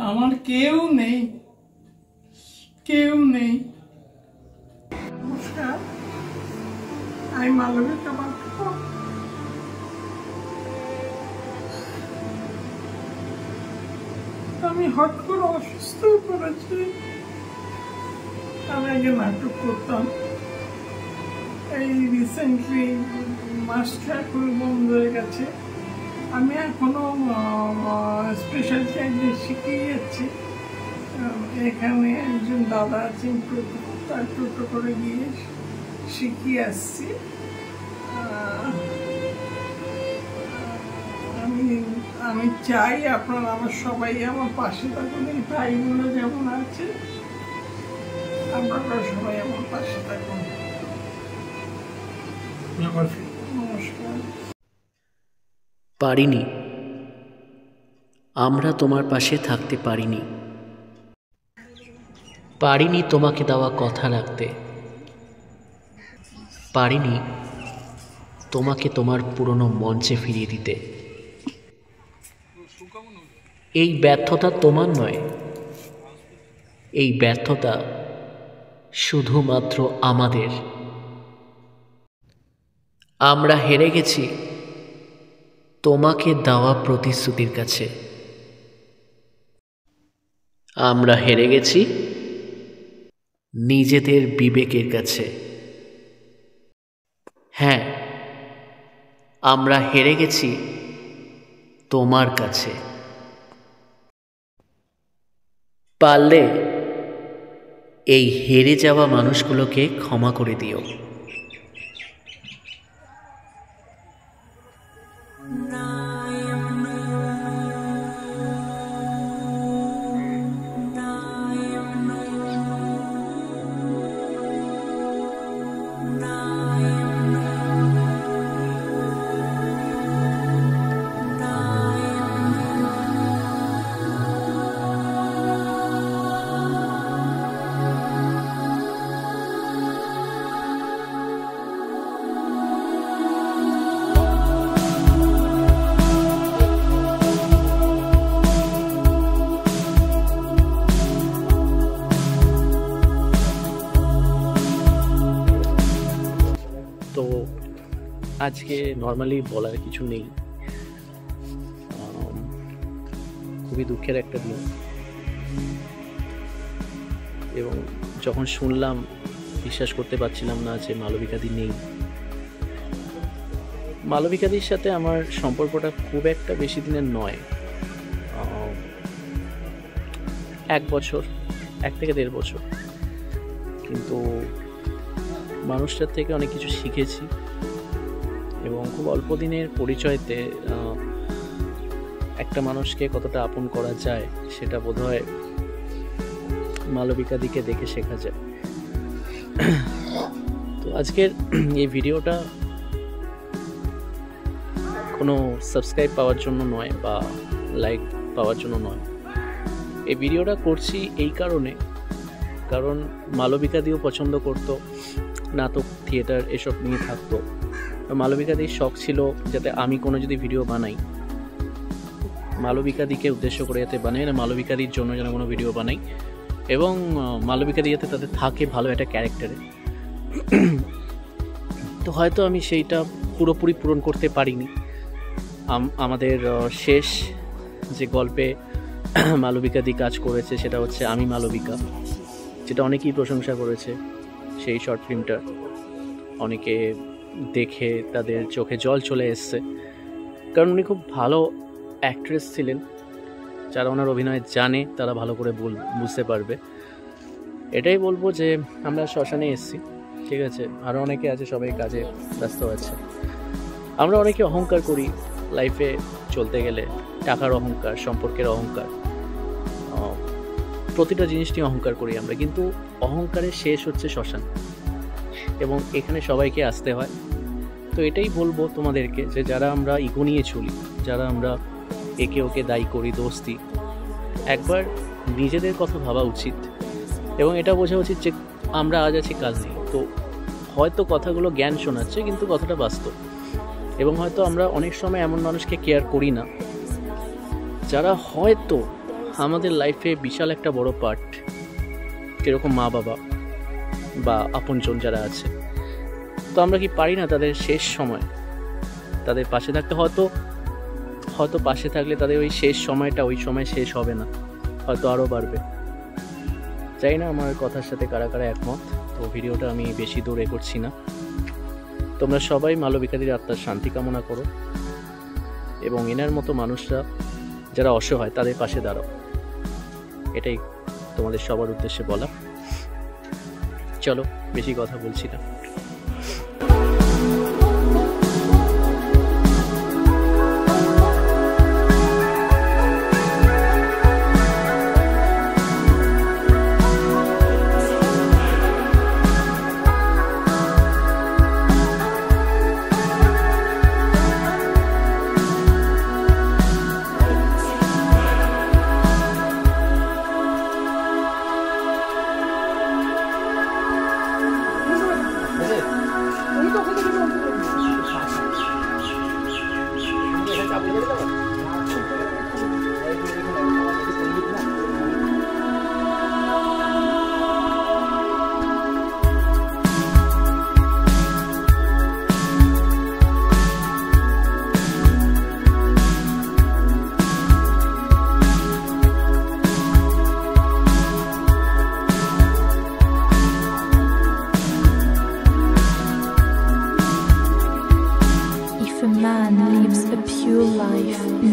আমার কেউ নেই, কেউ নেই। নমস্কার, আমি মালবিকা পাত্র। আমি হঠাৎ করে অসুস্থ করেছি। আমি আগে নাটক করতাম, এই রিসেন্টলি মাস 6 বন্ধ হয়ে গেছে। আমি এখনো স্পেশাল চাইল্ড শিখিয়ে যাচ্ছি। এখানে একজন দাদা আছেন, তার টোটো করে গিয়ে শিখিয়ে আসছি। আমি চাই আপনারা আমার সবাই আমার পাশে থাকুন। এই ভাইগুলো যেমন আছে আপনারা সবাই আমার পাশে থাকুন। নমস্কার। পারিনি, আমরা তোমার পাশে থাকতে পারিনি। পারিনি তোমাকে দেওয়া কথা রাখতে, পারিনি তোমাকে তোমার পুরনো মঞ্চে ফিরিয়ে দিতে। এই ব্যর্থতা তোমার নয়, এই ব্যর্থতা শুধুমাত্র আমাদের। আমরা হেরে গেছি তোমাকে দেওয়া প্রতিশ্রুতির কাছে। আমরা হেরে গেছি নিজেদের বিবেকের কাছে। হ্যাঁ, আমরা হেরে গেছি তোমার কাছে। পারলে এই হেরে যাওয়া মানুষগুলোকে ক্ষমা করে দিও। তো আজকে নর্মালি বলার কিছু নেই, খুবই দুঃখের একটা দিন। এবং যখন শুনলাম বিশ্বাস করতে পারছিলাম না যে মালবিকাদি নেই। মালবিকাদির সাথে আমার সম্পর্কটা খুব একটা বেশি দিনের নয়, 1 বছর, 1 থেকে 1.5 বছর। কিন্তু মানুষটার থেকে অনেক কিছু শিখেছি এবং খুব অল্প দিনের পরিচয়তে একটা মানুষকে কতটা আপন করা যায় সেটা বোধহয় মালবিকাদিকে দেখে শেখা যায়। তো আজকের এই ভিডিওটা কোনো সাবস্ক্রাইব পাওয়ার জন্য নয় বা লাইক পাওয়ার জন্য নয়। এই ভিডিওটা করছি এই কারণে, কারণ মালবিকাদিও পছন্দ করতো নাটক, থিয়েটার এসব নিয়ে থাকতো। মালবিকাদির শখ ছিল যাতে আমি কোনো যদি ভিডিও বানাই, মালবিকাদিকে উদ্দেশ্য করে যাতে বানাই না, মালবিকাদির জন্য যেন কোনো ভিডিও বানাই এবং মালবিকাদি যাতে তাদের থাকে ভালো একটা ক্যারেক্টারে। তো হয়তো আমি সেইটা পুরোপুরি পূরণ করতে পারিনি। আমাদের শেষ যে গল্পে মালবিকাদি কাজ করেছে সেটা হচ্ছে আমি মালবিকা, যেটা অনেকেই প্রশংসা করেছে। সেই শর্ট ফিল্মটা অনেকে দেখে তাদের চোখে জল চলে এসছে, কারণ উনি খুব ভালো অ্যাক্ট্রেস ছিলেন। যারা ওনার অভিনয় জানে তারা ভালো করে বুঝতে পারবে। এটাই বলবো যে আমরা শ্মশানে এসেছি, ঠিক আছে, আরও অনেকে আছে, সবাই কাজে ব্যস্ত আছে। আমরা অনেকে অহংকার করি লাইফে চলতে গেলে, টাকার অহংকার, সম্পর্কের অহংকার, প্রতিটা জিনিস নিয়ে অহংকার করি আমরা, কিন্তু অহংকারের শেষ হচ্ছে শ্মশান এবং এখানে সবাইকে আসতে হয়। তো এটাই বলবো তোমাদেরকে যে যারা আমরা ইগো নিয়ে চলি, যারা আমরা একে ওকে দায়ী করি, দোস্তি, একবার নিজেদের কথা ভাবা উচিত এবং এটা বোঝা উচিত যে আমরা আজ আছি কাল নেই। তো হয়তো কথাগুলো জ্ঞান শোনাচ্ছে কিন্তু কথাটা বাস্তব। এবং হয়তো আমরা অনেক সময় এমন মানুষকে কেয়ার করি না যারা হয়তো আমাদের লাইফে বিশাল একটা বড় পার্ট, যেরকম মা বাবা বা আপনজন যারা আছে, তো আমরা কি পারি না তাদের শেষ সময় তাদের পাশে থাকতে? হয়তো পাশে থাকলে তাদের ওই শেষ সময়টা ওই সময় শেষ হবে না, হয়তো আরও বাড়বে। চাই না আমার কথার সাথে কারা কারা একমত। তো ভিডিওটা আমি বেশি দূর করছি না। তোমরা সবাই মালবিকাদির আত্মার শান্তি কামনা করো এবং এনার মতো মানুষরা যারা অসহায় তাদের পাশে দাঁড়াও, এটাই তোমাদের সবার উদ্দেশ্যে বলা। চলো, বেশি কথা বলছি না।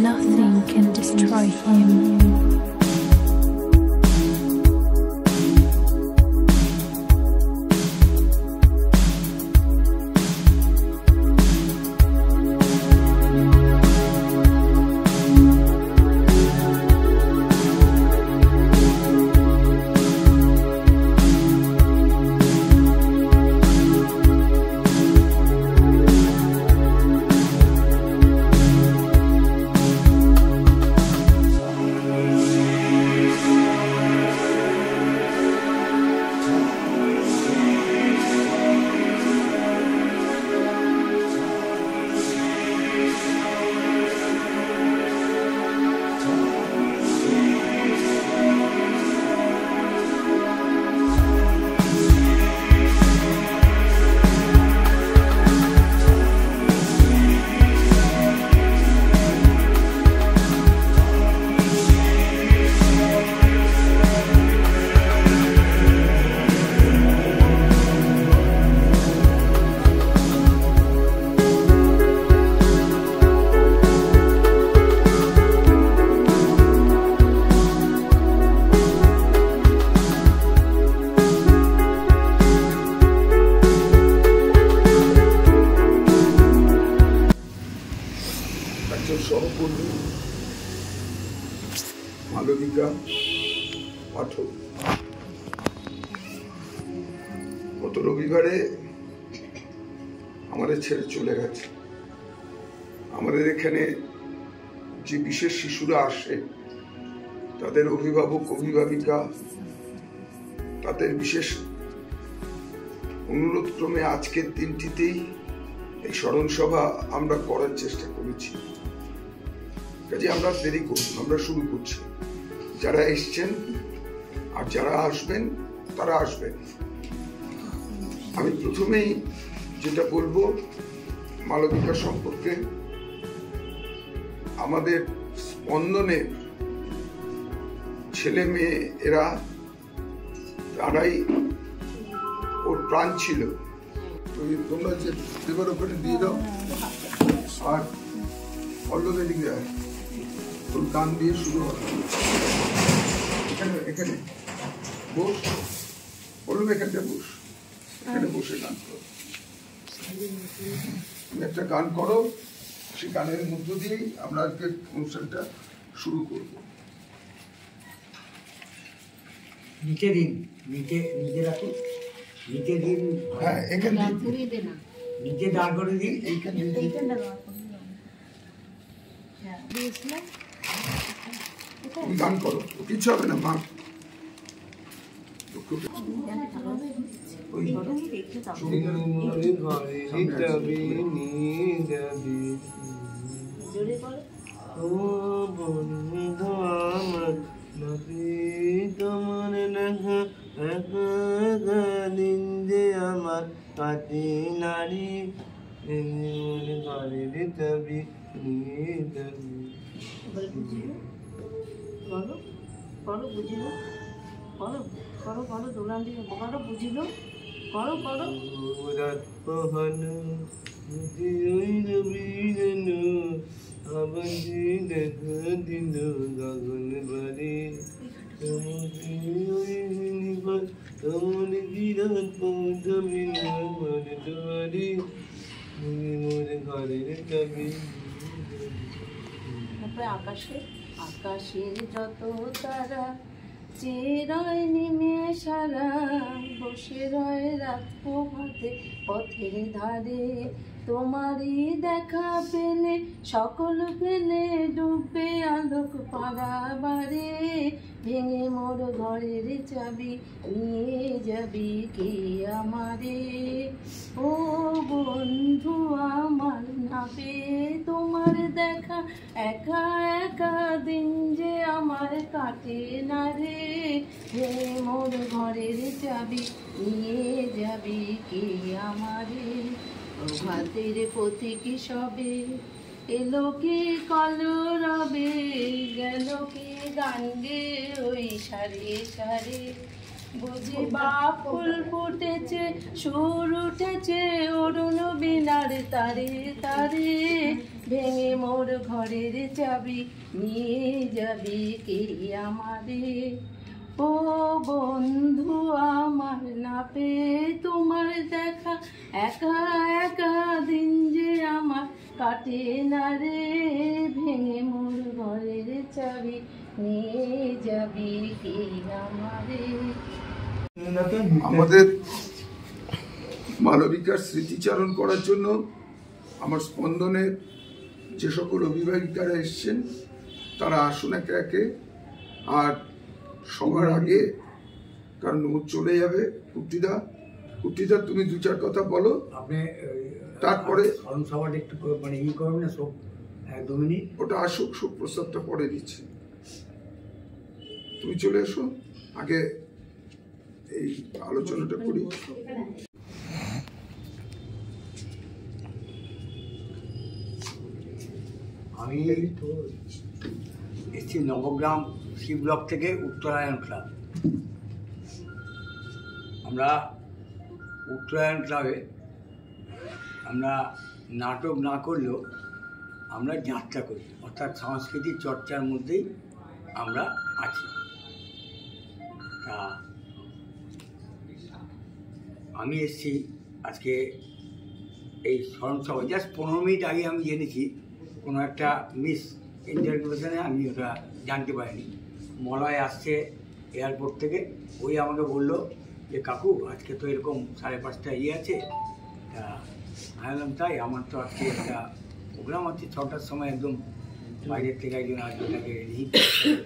Nothing can destroy him. সহকর্মী মালবিকা পাঠক গত রবিবারে আমাদের ছেড়ে চলে গেছে। আমাদের এখানে যে বিশেষ শিশুরা আসে তাদের অভিভাবক অভিভাবিকা তাদের বিশেষ অনুরোধ ক্রমে আজকের দিনটিতেই এই স্মরণ সভা আমরা করার চেষ্টা করেছি। কাজে আমরা দেরি করব, আমরা শুরু করছি। যারা এসছেন আর যারা আসবেন তারা আসবেন। আমি প্রথমেই যেটা বলবো মালবিকা সম্পর্কে, আমাদের স্পন্দনের ছেলে মেয়ে এরা তারাই ওর প্রাণ ছিল। তো তোমরা যে দেবার ওখানে দিয়ে দাও আর পল্লবের দিকে তোর গান দিয়ে শুরু হবে। এখানে বস, পল্লব এখানটা বস, এখানে বসে গান করো। তুমি একটা গান করো, সেই গানের মধ্য দিয়েই আমরা আজকে অনুষ্ঠানটা শুরু করব। নিচে দিন, নিচে রাখুন, নিচে দিন। হ্যাঁ, এখানে নিচে দাঁড় করে দিন। এইখানে গান করো, কিছু হবে না মা। যাবি নিয়ে যাবি। বলো বলো বুঝিলো, বলো করো করো দোলান দিয়ে বলো বুঝিলো, করো করো। রাত পোহানো বুঝি ওই যাবি যেন আবার যে দেখা দিল গগন বাড়ি আমার বিরাট পৌঁছাবি না আমার দুয়ারি মোর ঘরের যাবি। তারপরে আকাশে আকাশের যত তারা চেয়ে রয় নিমেষারা, বসে রয় রাত পোহাতে পথের ধারে, তোমারই দেখা পেলে সকল পেলে ডুববে আলোক পাড়াবারে, ভেঙে মোর ঘরের চাবি নিয়ে যাবি কে আমারে। ও বন্ধু আমার না পেয়ে তোমার দেখা, একা একা দিন যে আমার কাটে না রে, ভেঙে মোর ঘরের চাবি নিয়ে যাবি কে আমারে। প্রভাতের পথিকে সবে এলো কি কলরবে, গেল কি গান গে ওই সারে সারে, বুঝি বা ফুল ফুটেছে সুর উঠেছে অরুণ বিনার তারে তারে, ভেঙে মোর ঘরের চাবি নিয়ে যাবি কে আমারে। ও বন্ধু আমার না পেয়ে তোমার দেখা, একা একা দিন যে আমার কাটে না রে, ভেঙে মোর ঘরের চাবি নিয়ে যাবি কে আমারে। আমাদের মালবিকার স্মৃতিচারণ করার জন্য আমার স্পন্দনের যে সকল অভিভাবিকারা এসছেন তারা আসুন একে একে। আর সবার আগে, কারণ ও চলে যাবে, কুট্টিদা তুমি দু চার কথা বলো, আপনি তারপরে স্মরণ সভাটা একটু মানে ই করবেন না, সব 1-2 মিনিট। ওটা আসুক, শোক প্রস্তাবটা পরে দিচ্ছি। তুমি চলে এসো, আগে এই আলোচনাটা করি। আমি এসছি নবগ্রাম সি ব্লক থেকে উত্তরায়ণ ক্লাব। আমরা উত্তরায়ণ ক্লাবে আমরা নাটক না করলেও আমরা যাত্রা করি, অর্থাৎ সাংস্কৃতিক চর্চার মধ্যেই আমরা আছি। তা আমি এসছি আজকে এই স্মরণসভা, জাস্ট 15 মিনিট আগে আমি জেনেছি, কোনো একটা মিস ইন্টারভিউশনে আমি ওটা জানতে পারিনি। মলয় আসছে এয়ারপোর্ট থেকে, ওই আমাকে বললো যে কাকু আজকে তো এরকম 5:30 আছে। তা আমি বললাম তাই, আমার তো আজকে একটা প্রোগ্রাম আছে 6টার সময়, একদম বাইরের থেকে একজন আসবে, তাকে রিসিভ করতে হবে।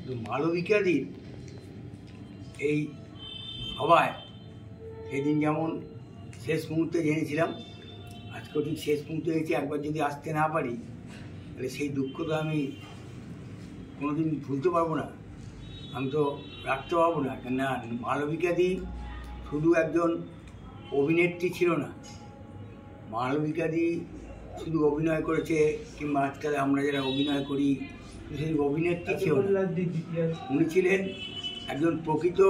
তো মালবিকাদির এই সভায় সেদিন যেমন শেষ মুহূর্তে জেনেছিলাম, আজকেও ঠিক শেষ মুহূর্তে হয়েছে। একবার যদি আসতে না পারি তাহলে সেই দুঃখ তো আমি কোনোদিন ভুলতে পারবো না, আমি তো রাখতে পারবো না। কেননা মালবিকাদি শুধু একজন অভিনেত্রী ছিল না, মালবিকাদি শুধু অভিনয় করেছে, কিংবা আজকাল আমরা যারা অভিনয় করি সেই অভিনেত্রী ছিল না, উনি ছিলেন একজন প্রকৃত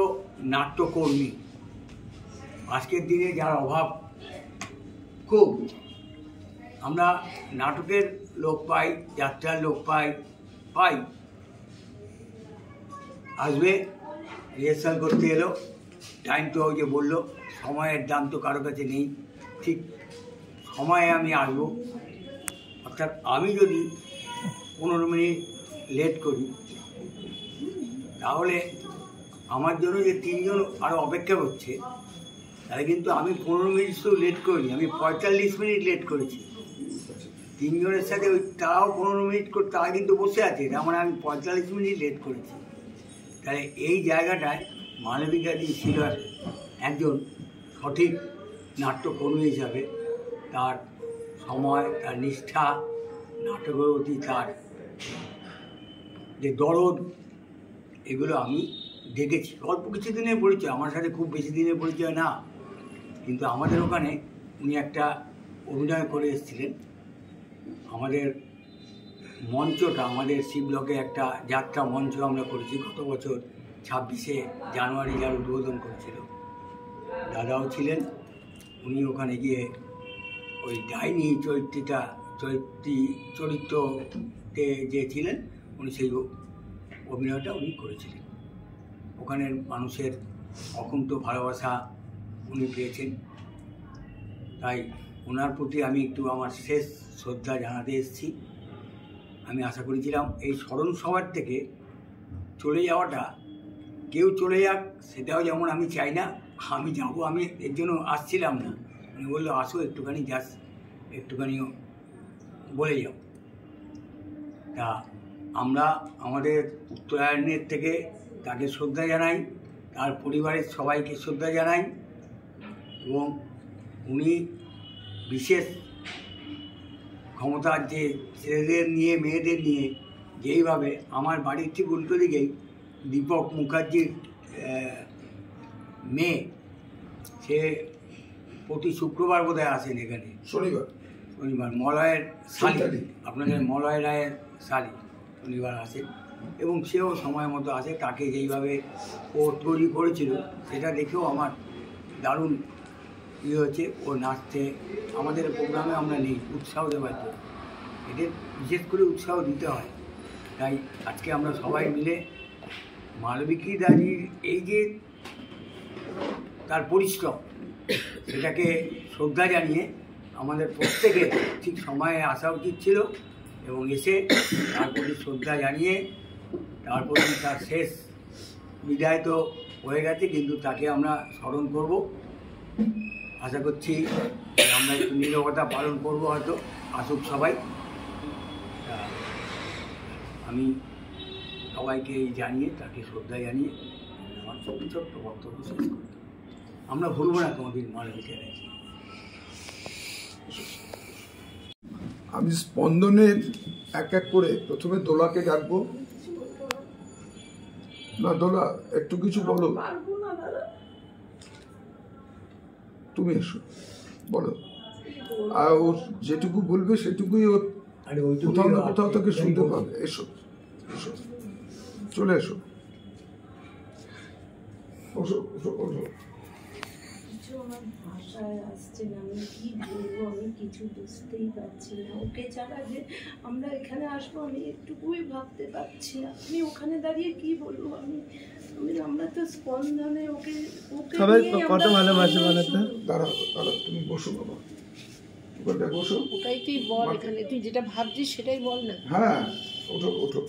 নাট্যকর্মী। আজকের দিনে যার অভাব খুব, আমরা নাটকের লোক পাই, যাত্রার লোক পাই, আসবে রিহার্সাল করতে এলো, টাইম তো যে বললো সময়ের দাম তো কারো কাছে নেই, ঠিক সময়ে আমি আসবো। অর্থাৎ আমি যদি 15 মিনিট লেট করি তাহলে আমার জন্য যে 3 জন আরও অপেক্ষা করছে, তাহলে কিন্তু আমি 15 মিনিট শুধু লেট করিনি, আমি 45 মিনিট লেট করেছি। 3 জনের সাথে ওই তারাও 15 মিনিট করে তারা কিন্তু বসে আছে, তার মানে আমি 45 মিনিট লেট করেছি। তাহলে এই জায়গাটায় মালবিকাদি ছিল একজন সঠিক নাট্যকর্মী হিসাবে, তার সময়, তার নিষ্ঠা, নাটকের প্রতি তার যে দরদ, এগুলো আমি দেখেছি। অল্প কিছু দিনের পরিচয়, আমার সাথে খুব বেশি দিনের পরিচয় না, কিন্তু আমাদের ওখানে উনি একটা অভিনয় করে এসেছিলেন আমাদের মঞ্চটা, আমাদের সি ব্লকে একটা যাত্রা মঞ্চ আমরা করেছি গত বছর 26শে জানুয়ারি, যার উদ্বোধন করেছিল দাদাও ছিলেন। উনি ওখানে গিয়ে ওই ডাইনি চরিত্রতে যে ছিলেন উনি সেই অভিনয়টা উনি করেছিলেন। ওখানের মানুষের অকুণ্ঠ ভালোবাসা উনি পেয়েছেন। তাই ওনার প্রতি আমি একটু আমার শেষ শ্রদ্ধা জানাতে এসেছি। আমি আশা করেছিলাম এই স্মরণ সভার থেকে চলে যাওয়াটা, কেউ চলে যাক সেটাও যেমন আমি চাই না, আমি যাবো, আমি এর জন্য আসছিলাম না। উনি বললো আসো একটুখানি, জাস্ট একটুখানি বলে যাও। তা আমরা আমাদের উত্তরায়ণের থেকে তাকে শ্রদ্ধা জানাই, তার পরিবারের সবাইকে শ্রদ্ধা জানাই। এবং উনি বিশেষ ক্ষমতার যে ছেলেদের নিয়ে মেয়েদের নিয়ে যেইভাবে, আমার বাড়ির ঠিক উল্টো দিকেই দীপক মুখার্জির মেয়ে, সে প্রতি শুক্রবার বোধহয় আসেন এখানে, শনিবার মলয়ের শালি, আপনাদের মলয় রায়ের শালি শনিবার আসেন এবং সেও সময় মতো আসে। তাকে যেইভাবে ও তৈরি করেছিল সেটা দেখেও আমার দারুণ ইয়ে হচ্ছে। ও নাচতে আমাদের প্রোগ্রামে আমরা নেই উৎসাহ দেওয়ার জন্য, এদের বিশেষ করে উৎসাহ দিতে হয়। তাই আজকে আমরা সবাই মিলে মালবিকা দাজির এই যে তার পরিশ্রম, সেটাকে শ্রদ্ধা জানিয়ে আমাদের প্রত্যেকের ঠিক সময়ে আসা উচিত ছিল এবং এসে তার প্রতি শ্রদ্ধা জানিয়ে তারপরে তার শেষ বিদায় তো হয়ে গেছে, কিন্তু তাকে আমরা স্মরণ করব। আশা করছি আমরা একটু নীরবতা পালন করবো, হয়তো আসুক সবাই। আমি সবাইকে জানিয়ে, তাকে শ্রদ্ধা জানিয়ে আমার ছোট্ট বক্তব্য শেষ করি। আমরা ভুলবো না তোমাদের মালবিকা দাজি। আমি স্পন্দনের এক এক করে প্রথমে দোলাকে ডাকবো। না দোলা, একটু কিছু বলো। তুমি এসো, বলো। আর ও যেটুকু বলবে সেটুকুই ও কোথাও না কোথাও থেকে শুনতে পাবে। এসো এসো, চলে এসো, ওসো ওসো ওসো। কিছু আমার ভাষায় আসছে না, আমি কি বলবো আমি কিছু বুঝতেই পারছি না। ওকে ছাড়া যে আমরা এখানে আসবো আমি একটুকুই ভাবতে পারছি না। আমি ওখানে দাঁড়িয়ে কি বলবো, আমরা তো স্পন্দনে ওকে সবাই কত ভালোবাসে বলো তো। দাঁড়াও দাঁড়াও, তুমি বসো বাবা, ওখানটা বসো। ওটাই তুই বল, এখানে তুই যেটা ভাবছিস সেটাই বল না। হ্যাঁ, ওঠো ওঠো।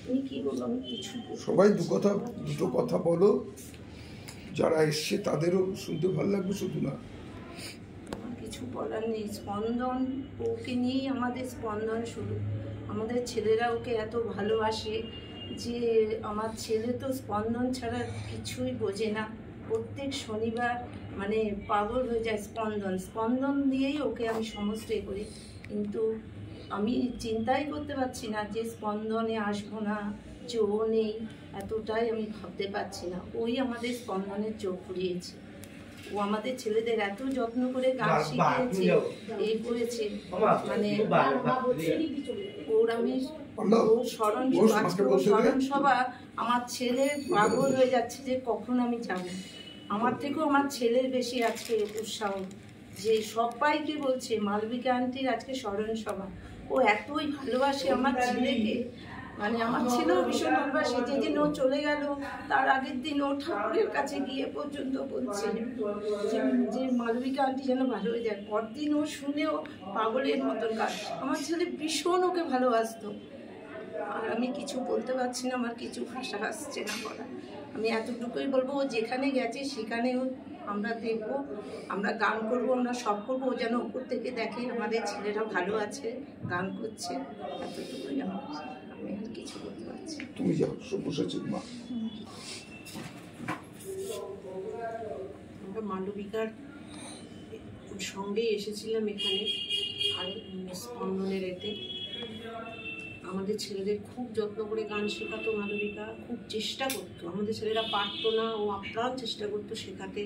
আমি কি বলবো, আমি কিছু সবাই দুটো কথা বলো, যারা এসছে তাদেরও শুনতে ভালো লাগবে, শুধু না। আমার কিছু বলার নেই। স্পন্দন, ওকে নিয়েই আমাদের স্পন্দন শুরু। আমাদের ছেলেরা ওকে এত ভালোবাসে যে আমার ছেলে তো স্পন্দন ছাড়া কিছুই বোঝে না। প্রত্যেক শনিবার মানে পাগল হয়ে যায় স্পন্দন দিয়েই ওকে আমি সমস্ত এ করি। কিন্তু আমি চিন্তাই করতে পারছি না যে স্পন্দনে আসবো না, যে ও নেই, এতটাই আমি ভাবতে পারছি না। ওই আমাদের স্পন্দনের চোখ ফুরিয়েছে। ও আমাদের ছেলেদের এত যত্ন করে গান শিখিয়েছে, এই করেছে, মানে ওর আমি স্মরণ সভা আমার ছেলে পাগল হয়ে যাচ্ছে যে কখন আমি যাবো। আমার থেকেও আমার ছেলের বেশি আজকে উৎসাহ, যে সবাইকে বলছে মালবিকা আন্টির আজকে স্মরণ সভা। ও এতই ভালোবাসে আমার ছেলেকে, মানে আমার ছেলেও ভীষণ ভালোবাসে। যেদিন ও চলে গেল তার আগের দিন ও ঠাকুরের কাছে গিয়ে পর্যন্ত বলছে যে মালবিকা আন্টি যেন ভালো হয়ে যায়। পরদিন ও শুনেও পাগলের মতন কাজ। আমার ছেলে ভীষণ ওকে ভালোবাসতো। আর আমি কিছু বলতে পারছি না, আমার কিছু ভাষা আসছে না বলা। আমি এতটুকুই বলবো, ও যেখানে গেছে সেখানেও আমরা দেখব, আমরা গান করব, আমরা সব করবো। ও যেন উপর থেকে দেখে আমাদের ছেলেরা ভালো আছে, গান করছে। এতটুকুই আমি আর কিছু বলতে পারছি। তুমি যাও, বসেছি মা। আমরা মালবিকার সঙ্গেই এসেছিলাম এখানে, আর স্পন্দনের এতে আমাদের ছেলেদের খুব যত্ন করে গান শেখাতো মালবিকা, খুব চেষ্টা করতো। আমাদের ছেলেরা পারতো না, ও আপ্রাণ চেষ্টা করতো শেখাতে।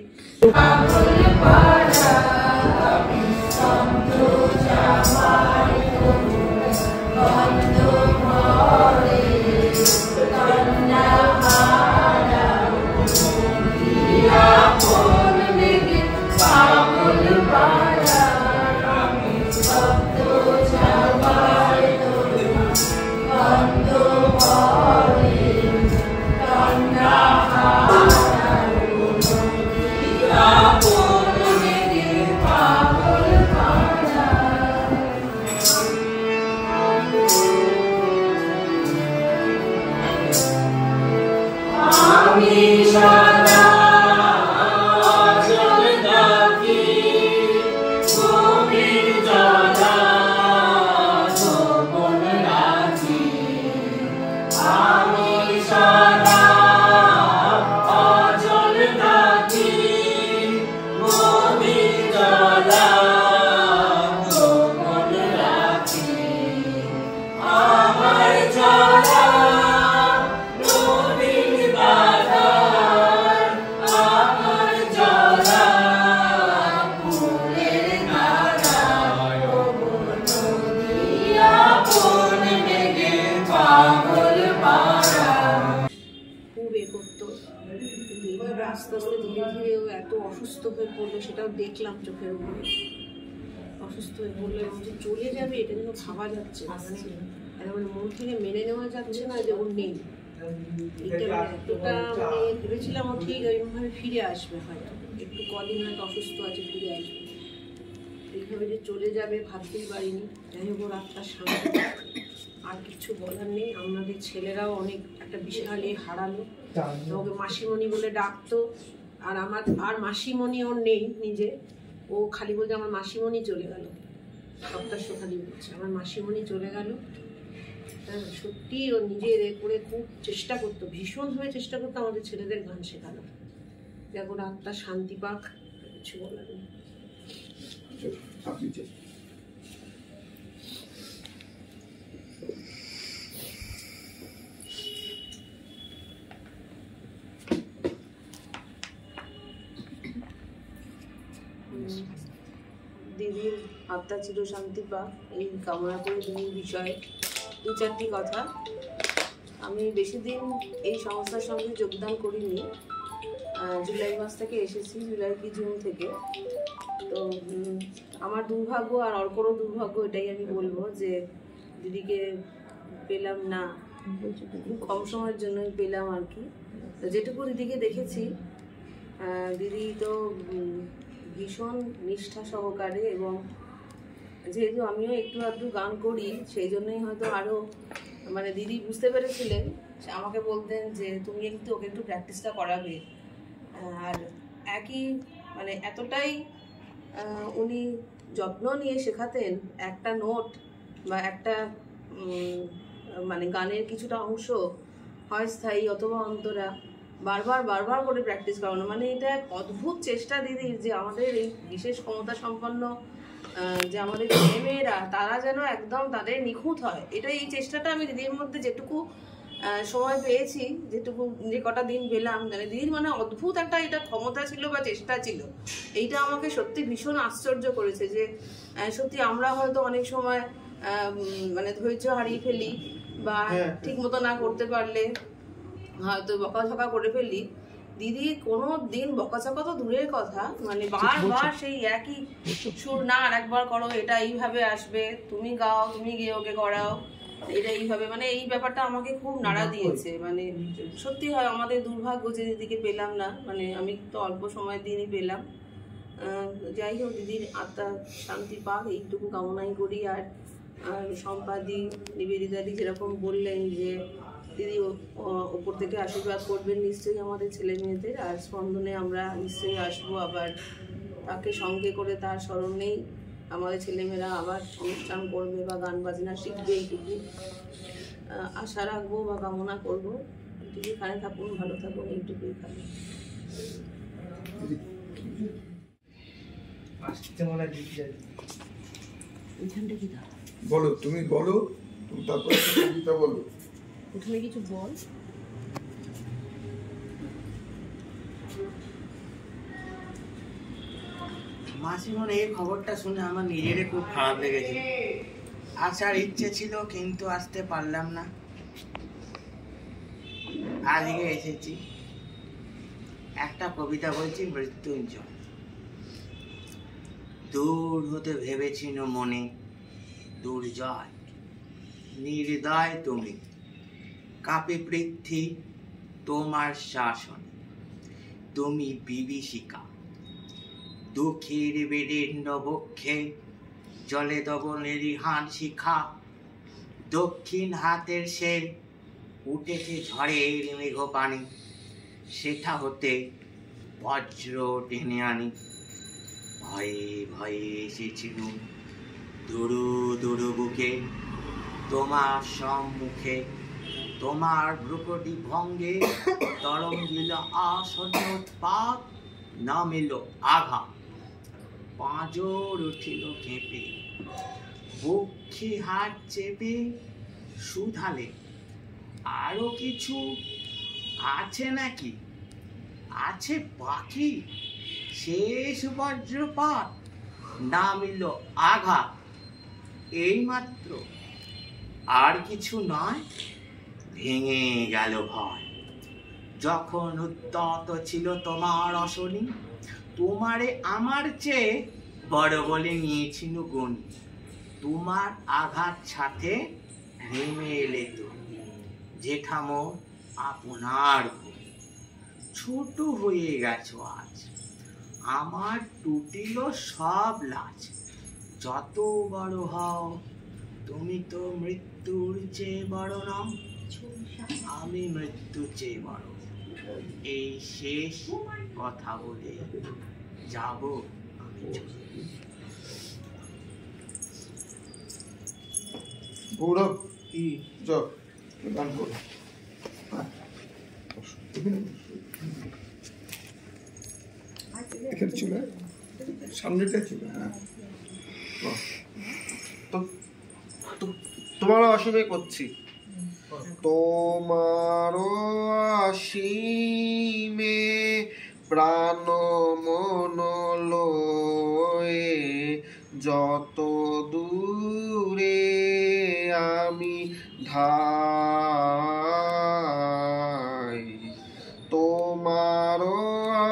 আস্তে ধীরে ধীরে ও এত অসুস্থ হয়ে পড়লো, সেটাও দেখলাম চোখের উপরে। অসুস্থ হয়ে পড়লো এবং যে চলে যাবে এটা যেন ভাবা যাচ্ছে না, মানে মন থেকে মেনে নেওয়া যাচ্ছে না যে ওর নেই। এটা এতটা ভেবেছিলাম ও ঠিক ওইভাবে ফিরে আসবে, হয়তো একটু কদিন হয়তো অসুস্থ আছে, ফিরে আসবে। এইভাবে যে চলে যাবে ভাবতেই পারিনি। যাই হোক, ওর আত্মার শান্তি, আর কিছু বলার নেই। আমাদের ছেলেরাও অনেক একটা বিশাল হারালো, ওকে মাসিমণি বলে ডাকতো। আর মাসিমণি ওর নেই নিজে, ও খালি বলছে আমার মাসিমণি চলে গেল। সপ্তাহ খালি বলছে আমার মাসিমণি চলে গেল। হ্যাঁ, সত্যি ও নিজের করে খুব চেষ্টা করতো, ভীষণভাবে চেষ্টা করতো আমাদের ছেলেদের গান শেখানো। দেখো আত্মা শান্তি পাক, কিছু বলার নেই। দিদির আত্মা চির শান্তি পাক এই কামনা করে দিদির বিষয়ে 2-4টি কথা। আমি বেশি দিন এই সংস্থার সঙ্গে যোগদান করিনি, জুলাই মাস থেকে এসেছি, জুলাই কি জুন থেকে। তো আমার দুর্ভাগ্য আর অর্করও দুর্ভাগ্য, এটাই আমি বলবো যে দিদিকে পেলাম না, খুব কম সময়ের জন্যই পেলাম আর কি। তো যেটুকু দিদিকে দেখেছি, দিদি তো ভীষণ নিষ্ঠা সহকারে, এবং যেহেতু আমিও একটু আধটু গান করি সেই জন্যই হয়তো আরও মানে দিদি বুঝতে পেরেছিলেন, আমাকে বলতেন যে তুমি কিন্তু ওকে একটু প্র্যাকটিসটা করাবে। আর একই মানে এতটাই উনি যত্ন নিয়ে শেখাতেন, একটা নোট বা একটা মানে গানের কিছুটা অংশ হয় স্থায়ী অথবা অন্তরা বারবার করে প্র্যাকটিস করানো। মানে এটা এক অদ্ভুত চেষ্টা দিদির যে আমাদের এই বিশেষ ক্ষমতা সম্পন্ন যে আমাদের ছেলেমেয়েরা তারা যেন একদম তাদের নিখুঁত হয়। এটা এই চেষ্টাটা আমি দিদির মধ্যে যেটুকু সময় পেয়েছি, যেটুকু যে কটা দিন পেলাম, মানে দিদির মানে অদ্ভুত একটা এটা ক্ষমতা ছিল বা চেষ্টা ছিল। এইটা আমাকে সত্যি ভীষণ আশ্চর্য করেছে যে সত্যি আমরা হয়তো অনেক সময় মানে ধৈর্য হারিয়ে ফেলি বা ঠিক মতো না করতে পারলে হয়তো বকাঝকা করে ফেলি। দিদি কোনো দিন বকাঝকা তো দূরের কথা, মানে বারবার সেই একই সুর, না আর একবার করো, এটা এইভাবে আসবে, তুমি গাও, তুমি গিয়ে ওকে করাও, এটা এইভাবে, মানে এই ব্যাপারটা আমাকে খুব নাড়া দিয়েছে। মানে সত্যি হয় আমাদের দুর্ভাগ্য যে দিদিকে পেলাম না, মানে আমি তো অল্প সময়ের দিনই পেলাম। যাই হোক, দিদির আত্মা শান্তি পাক এইটুকু কামনাই করি। আর সম্পাদি নিবেদিতাদি যেরকম বললেন যে দিদি ওপর থেকে আশীর্বাদ করবেন নিশ্চয়ই আমাদের ছেলে মেয়েদের, আর স্পন্দনে আমরা নিশ্চয়ই আসবো আবার, তাকে সঙ্গে করে তার স্মরণেই আমাদের ছেলেমেয়েরা আবার অনুষ্ঠান করবে বা গান বাজনা শিখবে, এইটুকু আশা রাখবো বা কামনা করবো। এইটুকু খানে থাকুন, ভালো থাকুন, এইটুকুই খালি। ওইখানটা কি দাও বলো, তুমি বলো, তারপরে কবিতা বলো, ওখানে কিছু বল। মাসিমণি এই খবরটা শুনে আমার নিজেরই খুব খারাপ লেগেছে। আসার ইচ্ছে ছিল কিন্তু আসতে পারলাম না, আজকে এসেছি। একটা কবিতা বলছি, মৃত্যুঞ্জয়। দূর হতে ভেবেছিল মনে, দুর্জয় নির্দয় তুমি, কাঁপে পৃথ্বী তোমার শাসন। তুমি বিভীষিকা, দুঃখের বেরেণ্ড বক্ষে জলে দবনের হান শিখা। দক্ষিণ হাতের সে উঠেছে ঝড়ের মেঘ পানি, সেটা হতে বজ্র টেনে আনি। ভয়ে ভয়ে এসেছিল দুরু দুরু বুকে, তোমার সম্মুখে তোমার ভ্রুকটি ভঙ্গে তরঙ্গিল আসন্ন উৎপাত, নামিল আঘাত। পাঁজর উঠিল কেঁপে, বক্ষে হাত চেপে শুধালে, আরো কিছু আছে নাকি? আছে বাকি? শেষ বজ্রপাত, নামিল আঘাত, এইমাত্র, আর কিছু নয়। ভেঙে গেল ভয়, যখন উদ্যত ছিল তোমার অশনি, তোমারে আমার চেয়ে বড় বলে নিয়েছিল গণি। তোমার আঘাত সাথে নেমে এলে তুমি, জেঠামো আপনার ছোট হয়ে গেছো আজ। আমার টুটিল সব লাজ। যত বড় হও তুমি তো মৃত্যুর চেয়ে বড় নও, আমি মৃত্যুর চেয়ে বড়। এই শেষ কথা বলে যাব আমি চলে। গৌরব কি যাও গান করো। এখানে ছিল, সামনেটা ছিল। হ্যাঁ, তোমারও অসীমে করছি। তোমারও অসীমে প্রাণ মন লয়ে, যত দূরে আমি ধাই। তোমারও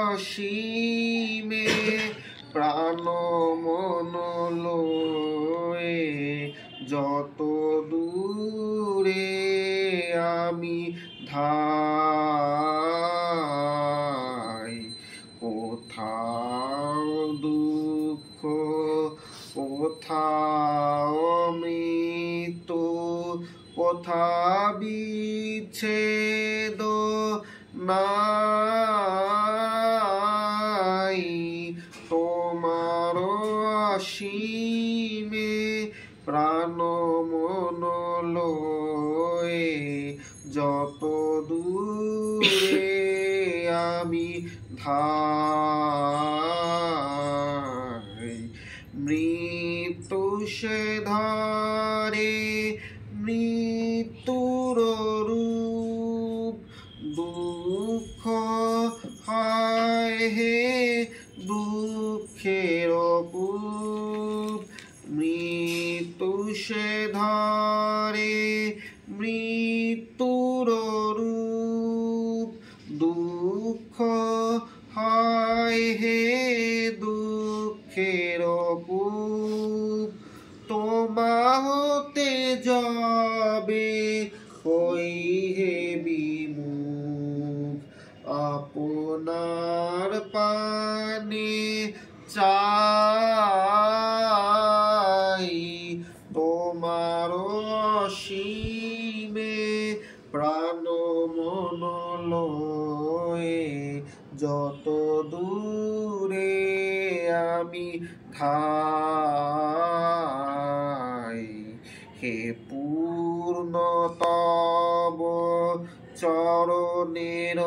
অসীমে প্রাণ মন লয়ে, যত দূরে আমি ধাই। কোথাও দুঃখ, কোথাও মৃত্যু, কোথা বিচ্ছেদ নাই। তোমার অসীমে প্রাণ মন লয়ে, যত দূরে আমি ধাই। মৃত্যু সে ধরে মৃত্যুর রূপ, দুঃখ হয় হে দুঃখের কূপ। মৃত্যু সে ধরে মৃত্যুর রূপ, দুঃখ হয় হে দুঃখের কূপ। তোমা হতে যাবে হই হে বিমুখ, আপনার পানে চাই। তোমার অসীমে প্রাণ মন লয়ে, যত দূরে আমি ধাই। হে পূর্ণতম চরণের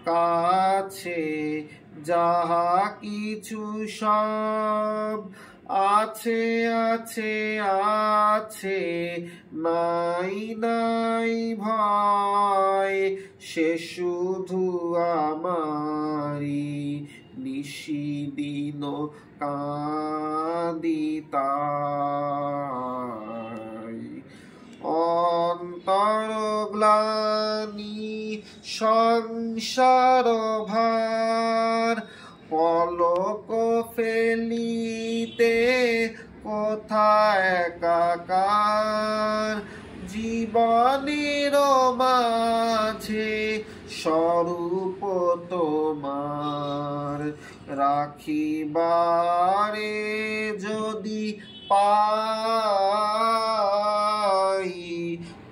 কাছে যাহা কিছু সব আছে আছে আছে, নাই নাই ভয়। সে শুধু আমারি নিশিদিন কাঁদিতাই। অন্তর গ্লানি সংসার ভার, পলক ফেলিতে কোথায় একাকার। জীবনের মাঝে স্বরূপ তোমার, রাখিবারে যদি পাই।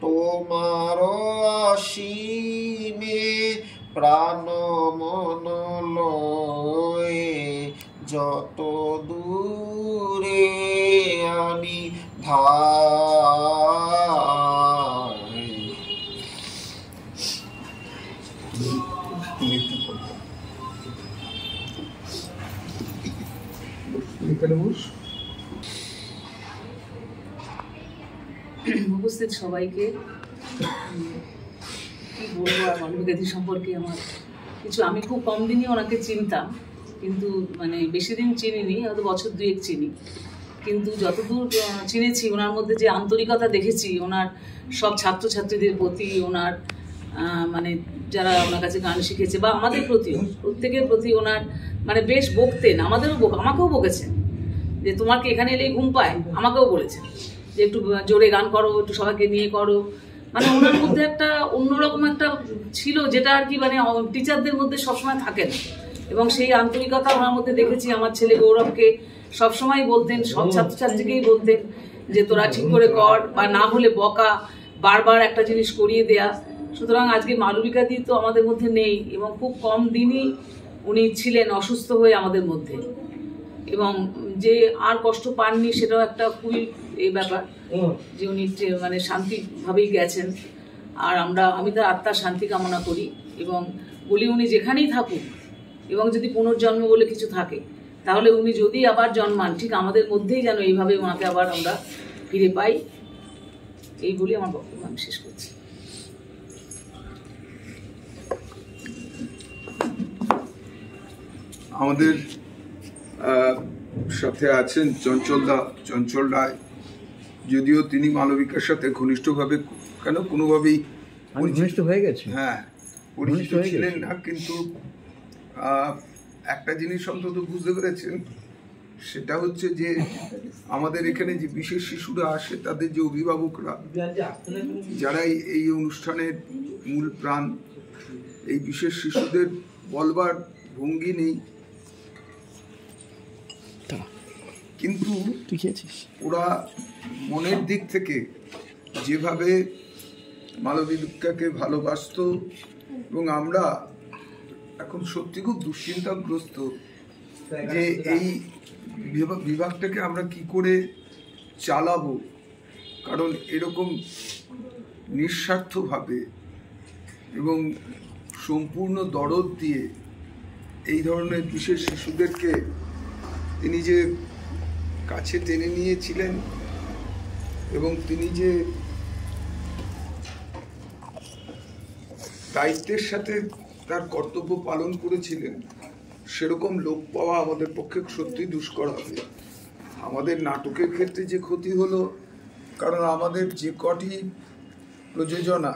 তোমার অসীমে প্রাণ মন লয়ে, যত দূরে আমি ধাই। উপস্থিত সবাইকে কি বলবো আর মালবিকাদি সম্পর্কে আমার কিছু, আমি খুব কম দিনই ওনাকে চিনতাম, কিন্তু মানে বেশি দিন চিনিনি, হয়তো বছর দুয়েক চিনি। কিন্তু যতদূর চিনেছি ওনার মধ্যে যে আন্তরিকতা দেখেছি, ওনার সব ছাত্রছাত্রীদের প্রতি ওনার মানে যারা ওনার কাছে গান শিখেছে বা আমাদের প্রতিও প্রত্যেকের প্রতি ওনার মানে বেশ বকতেন, আমাকেও বকেছেন যে তোমার কি এখানে এলেই ঘুম পায়, আমাকেও বলেছেন যে একটু জোরে গান করো, একটু সবাইকে নিয়ে করো। মানে ওনার মধ্যে একটা অন্যরকম একটা ছিল যেটা আর কি মানে টিচারদের মধ্যে সবসময় থাকে না, এবং সেই আন্তরিকতা ওনার মধ্যে দেখেছি। আমার ছেলে গৌরবকে সবসময় বলতেন, সব ছাত্রছাত্রীকেই বলতেন যে তোরা ঠিক করে কর, বা না হলে বকা, বারবার একটা জিনিস করিয়ে দেয়া। সুতরাং আজকে মালবিকাদি তো আমাদের মধ্যে নেই, এবং খুব কম দিনই উনি ছিলেন অসুস্থ হয়ে আমাদের মধ্যে, এবং যে আর কষ্ট পাননি সেটাও একটা খুবই এই ব্যাপার যে উনি মানে শান্তিভাবেই গেছেন। আর আমি তার আত্মার শান্তি কামনা করি, এবং বলি উনি যেখানেই থাকুক, এবং যদি পুনর্জন্ম বলে কিছু থাকে তাহলে উনি যদি আবার জন্মান ঠিক আমাদের মধ্যেই যেন এইভাবে ওনাকে আবার আমরা ফিরে পাই, এই বলে আমার বক্তব্য আমি শেষ করছি। আমাদের সাথে আছেন চঞ্চল রায়, যদিও তিনি মালবিকার সাথে ঘনিষ্ঠভাবে কোনোভাবেই ঘনিষ্ঠ হয়ে গেছে, হ্যাঁ পরিচিত ছিলেন না, কিন্তু একটা জিনিস অন্তত বুঝতে পেরেছেন, সেটা হচ্ছে যে আমাদের এখানে যে বিশেষ শিশুরা আসে তাদের যে অভিভাবকরা, যারা এই অনুষ্ঠানের মূল প্রাণ, এই বিশেষ শিশুদের বলবার ভঙ্গি নেই, কিন্তু ওরা মনের দিক থেকে যেভাবে মালবিকাকে ভালোবাসত, এবং আমরা এখন সত্যি খুব দুশ্চিন্তাগ্রস্ত যে এই বিভাগটাকে আমরা কি করে চালাবো, কারণ এরকম নিঃস্বার্থভাবে এবং সম্পূর্ণ দরদ দিয়ে এই ধরনের বিশেষ শিশুদেরকে তিনি যে কাছে টেনে নিয়েছিলেন, এবং তিনি যে দায়িত্বের সাথে তার কর্তব্য পালন করেছিলেন, সেরকম লোক পাওয়া আমাদের পক্ষে সত্যি দুষ্কর হবে। আমাদের নাটকের ক্ষেত্রে যে ক্ষতি হলো, কারণ আমাদের যে কটি প্রযোজনা,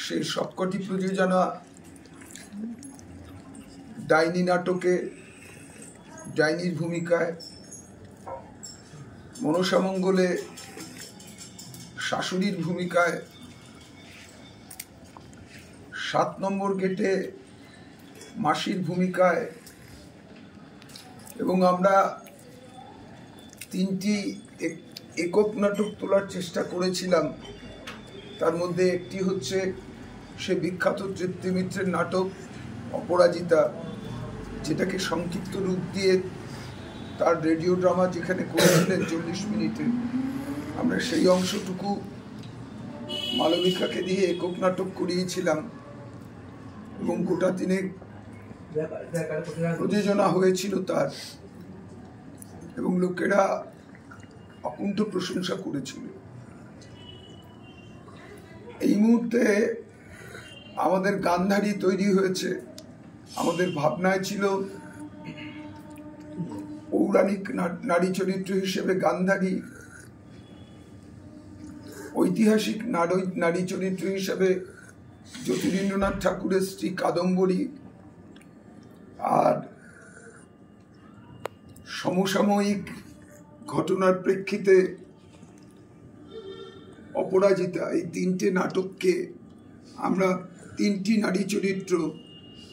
সেই সবকটি প্রযোজনা ডাইনি নাটকে ডাইনির ভূমিকায়, মনসামঙ্গলে শাশুড়ির ভূমিকায়, 7 নম্বর গেটে মাসির ভূমিকায়, এবং আমরা 3টি একক নাটক তোলার চেষ্টা করেছিলাম। তার মধ্যে একটি হচ্ছে সে বিখ্যাত তৃপ্তি মিত্রের নাটক অপরাজিতা, যেটাকে সংক্ষিপ্ত রূপ দিয়ে তার রেডিও ড্রামা যেখানে করেছিলেন 40 মিনিটে, আমরা সেই অংশটুকু মালবিকাকে দিয়ে একক নাটক করিয়েছিলাম, এবং গোটা 3 প্রযোজনা হয়েছিল তার, এবং লোকেরা অকুণ্ঠ প্রশংসা করেছিল। এই মুহূর্তে আমাদের গান্ধারী তৈরি হয়েছে। আমাদের ভাবনায় ছিল পৌরাণিক নারী চরিত্র হিসেবে গান্ধারী, ঐতিহাসিক নারী চরিত্র হিসেবে জ্যোতিরিন্দ্রনাথ ঠাকুরের স্ত্রী কাদম্বরী, আর সমসাময়িক ঘটনার প্রেক্ষিতে অপরাজিতা। এই 3টে নাটককে আমরা 3টি নারী চরিত্র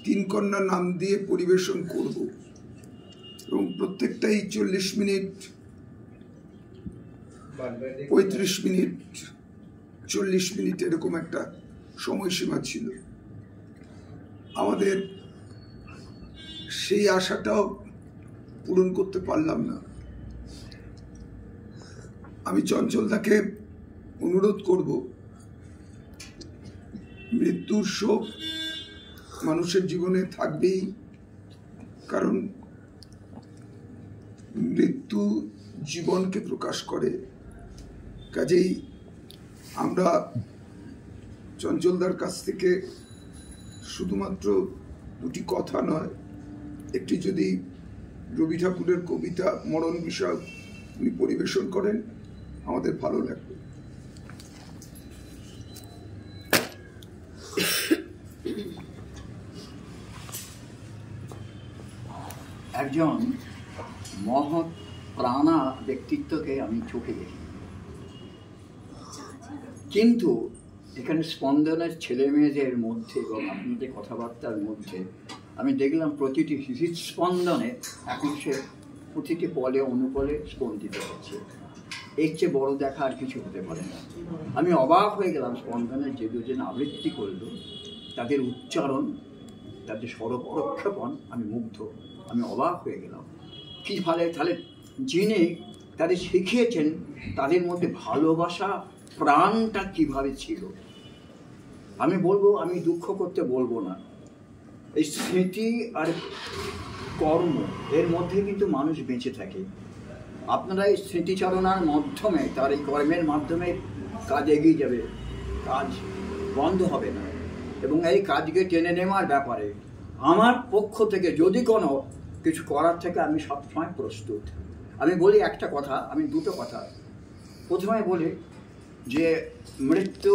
3 কন্যা নাম দিয়ে পরিবেশন করব, এবং প্রত্যেকটাই 40 মিনিট, 35 মিনিট, 40 মিনিট এরকম একটা সময়সীমা ছিল। আমাদের সেই আশাটাও পূরণ করতে পারলাম না। আমি চঞ্চলদাকে অনুরোধ করব, মৃত্যুর শোক মানুষের জীবনে থাকবেই, কারণ মৃত্যু জীবনকে প্রকাশ করে। কাজেই আমরা চঞ্চলদার কাছ থেকে শুধুমাত্র 2টি কথা নয়, একটি যদি রবি ঠাকুরের কবিতা মরণ বিষয়ক উনি পরিবেশন করেন, আমাদের ভালো লাগবে। একজন মহৎ প্রাণা ব্যক্তিত্বকে আমি চোখে দেখি, কিন্তু এখানে স্পন্দনের ছেলে মেয়েদের মধ্যে এবং আপনাদের কথাবার্তার মধ্যে আমি দেখলাম প্রতিটি হৃদস্পন্দনে এখন সে প্রতিটি পলে অনুপলে স্পন্দিত হচ্ছে। এর চেয়ে বড় দেখা আর কিছু হতে পারে না। আমি অবাক হয়ে গেলাম স্পন্দনের যে দুজন আবৃত্তি করলো, তাদের উচ্চারণ, তাদের স্বর প্রক্ষেপণ, আমি মুগ্ধ, আমি অবাক হয়ে গেলাম। কী তাহলে যিনি তাদের শিখিয়েছেন তাদের মধ্যে ভালোবাসা প্রাণটা কিভাবে ছিল। আমি বলবো, আমি দুঃখ করতে বলবো না, এই স্মৃতি আর কর্ম এর মধ্যে কিন্তু মানুষ বেঁচে থাকে। আপনারা এই স্মৃতিচারণার মাধ্যমে, তার এই কর্মের মাধ্যমে কাজ এগিয়ে যাবে, কাজ বন্ধ হবে না। এবং এই কাজকে টেনে নেওয়ার ব্যাপারে আমার পক্ষ থেকে যদি কোনো কিছু করার থেকে আমি সবসময় প্রস্তুত। আমি বলি একটা কথা, আমি দুটো কথা। প্রথমে বলি যে মৃত্যু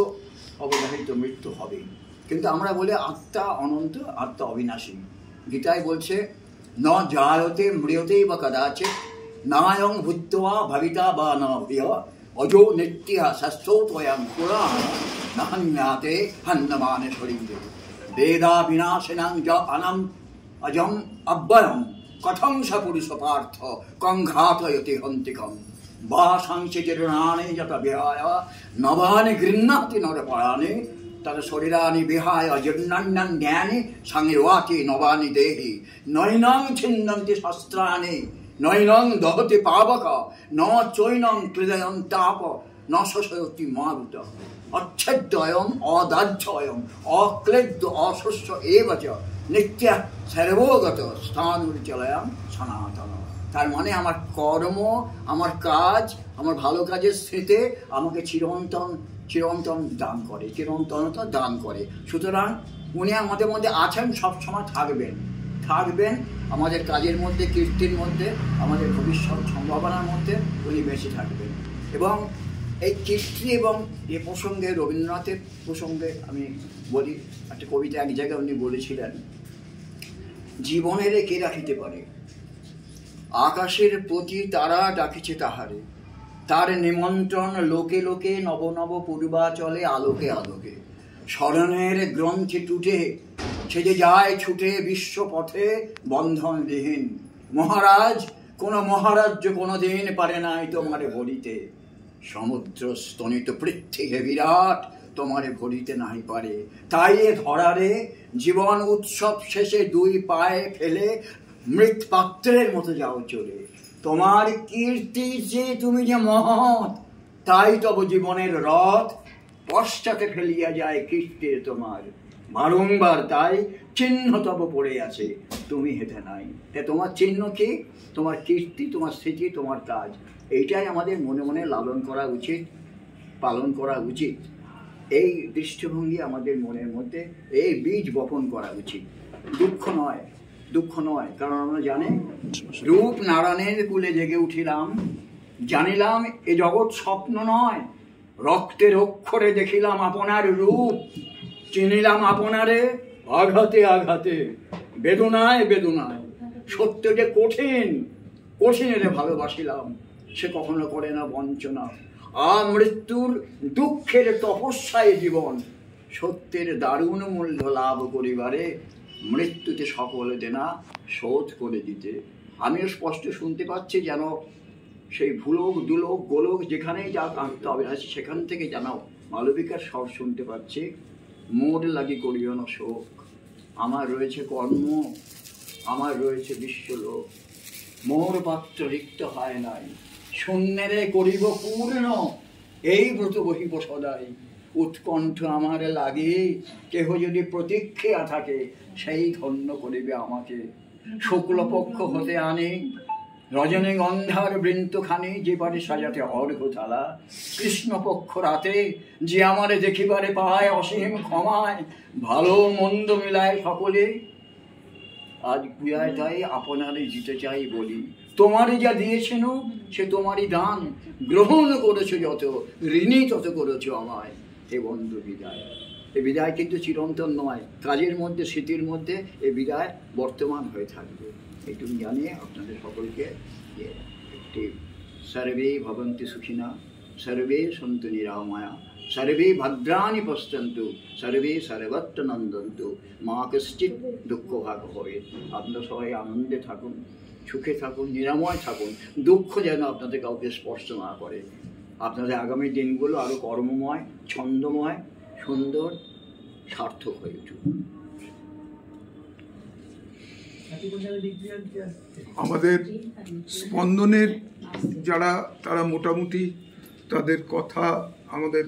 অবধারিত, মৃত্যু হবে, কিন্তু আমরা বলি আত্মা অনন্ত, আত্মা অবিনাশী। গীতায় বলছে ন জায়তে মৃয়তে বা কদাচিৎ নায়ং ভূত্বা ভবিতা বা ন ভূয় অজো নিত্য শাস্ত্রোত্বয়ং পুরাণ নাহন্যাতে হন্যমানে শরীরে বেদা বিনাশিনাং য অনম অজম অব্যয়ম কথং স পুরুষ পার্থ কংঘাতয়তে হন্তিকম বা সংচিতিরণানি যত বিহায় নবানি গৃহ্ণাতি নরপরাণি তদ শরীরানি বিহায় জীর্ণান্যান জ্ঞানি সংবাতি নবানি দেহি নৈনং ছিন্নন্তি শস্ত্রাণি নৈনং দহতি পাবক ন চৈনং ক্লেদয়ং তাপ ন শোষয়তি মারুত অচ্ছেদ্যয়ম অদাহ্যয়ম অক্লেদ্য অশস্য এব চ নিত্য সর্বগত স্থানুর্চলয়ং সনাতন। তার মানে আমার কর্ম, আমার কাজ, আমার ভালো কাজের স্মৃতি আমাকে চিরন্তন দান করে, চিরন্তনতা দান করে। সুতরাং উনি আমাদের মধ্যে আছেন, সবসময় থাকবেন আমাদের কাজের মধ্যে, কীর্তির মধ্যে, আমাদের ভবিষ্যৎ সম্ভাবনার মধ্যে উনি বেঁচে থাকবেন। এবং এই কীর্তি এবং এ প্রসঙ্গে, রবীন্দ্রনাথের প্রসঙ্গে আমি বলি, একটা কবিতা এক জায়গায় উনি বলেছিলেন, জীবনের কে রাখিতে পারে, আকাশের প্রতি তারা ডাকিছে তাহারে, তার নিমন্ত্রণ লোকে লোকে নব নব পূর্বাচলে আলোকে আলোকে, স্মরণের গ্রন্থে টুটে ছেড়ে যায় ছুটে বিশ্বপথে বন্ধনবিহীন। মহারাজ, কোন মহারাজ্য কোনোদিন পারে নাই তোমারে ভরিতে, সমুদ্র স্তনিত পৃথিবী বিরাট তোমারে ভরিতে নাই পারে। তাই এ ধরারে জীবন উৎসব শেষে দুই পায়ে ফেলে মৃত পাত্রের মতো যাও চলে। তোমার কীর্তি যে তুমি যে মহৎ, তাই তব জীবনের রথ পশ্চাতে ফেলিয়া যায় কীর্তির তোমার। বারংবার তাই চিহ্ন তব পড়ে আছে, তুমি হেঁটে নাই। তা তোমার চিহ্ন কি? তোমার কীর্তি, তোমার স্মৃতি, তোমার কাজ। এইটাই আমাদের মনে মনে লালন করা উচিত, পালন করা উচিত। এই দৃষ্টিভঙ্গি আমাদের মনের মধ্যে এই বীজ বপন করা উচিত। দুঃখ নয়, কারণ আমরা জানি রূপ নারায়ণের কুলে জেগে উঠিলাম, জানিলাম এ জগৎ স্বপ্ন নয়, রক্তের অক্ষরে দেখিলাম আপনার রূপ, চিনিলাম আপনারে আঘাতে আঘাতে, বেদনায় বেদনায়। সত্য যে কঠিনের ভালোবাসিলাম, সে কখনো করে না বঞ্চনা। মৃত্যুর দুঃখের তপস্যায় জীবন, সত্যের দারুণ মূল্য লাভ করিবারে, মৃত্যুতে সকল দেনা শোধ করে দিতে। আমিও স্পষ্ট শুনতে পাচ্ছি, যেন সেই ভুলোক দুলোক গোলোক যেখানেই যা আনতে হবে সেখান থেকে যেন মালবিকার স্বর শুনতে পাচ্ছি। মোর লাগি করিও না শোক, আমার রয়েছে কর্ম, আমার রয়েছে বিশ্বলোক, মোর পাত্র রিক্ত হয় নাই, শূন্যেরে করিব পূর্ণ, এই ব্রত বহিব সদাই। উৎকণ্ঠ আমার লাগে, কেহ যদি প্রতীক্ষা থাকে, সেই ধন্য করিবে আমাকে। শুক্লপক্ষ হতে আনে রজনীগন্ধার বৃন্তখানি, যে পারে সাজাতে অর্ঘ্যথালা। কৃষ্ণপক্ষ রাতে যে আমারে দেখিবারে পায় অসীম ক্ষমায়, ভালো মন্দ মিলায় সকলে। আজ প্রিয়ায় তাই আপনারে জিতে চাই বলি, তোমারই যা দিয়েছেন সে তোমারই দান, গ্রহণ করেছো যত, ঋণী তত করেছো আমায়। হে বন্ধু বিদায়। এ বিদায় কিন্তু চিরন্তন নয়, কাজের মধ্যে, স্মৃতির মধ্যে এ বিদায় বর্তমান হয়ে থাকবে। এইটুকু জানিয়ে আপনাদের সকলকে যে একটি সর্বে ভবন্তি সুখিনা সর্বে সন্তু নিরাময়া সর্বে ভদ্রাণি পশ্যন্তু সর্বে সর্বত্র নন্দন্তু মা কশ্চিৎ দুঃখ ভাগ হবে। আপনারা সবাই আনন্দে থাকুন, সুখে থাকুন, নিরাময় থাকুন, দুঃখ যেন আপনাদের কাউকে স্পর্শ না করে। আপনাদের আগামী দিনগুলো আরও কর্মময়, ছন্দময়, সুন্দর, সার্থক হয়ে উঠুক। আমাদের স্পন্দনের যারা, তারা মোটামুটি তাদের কথা, আমাদের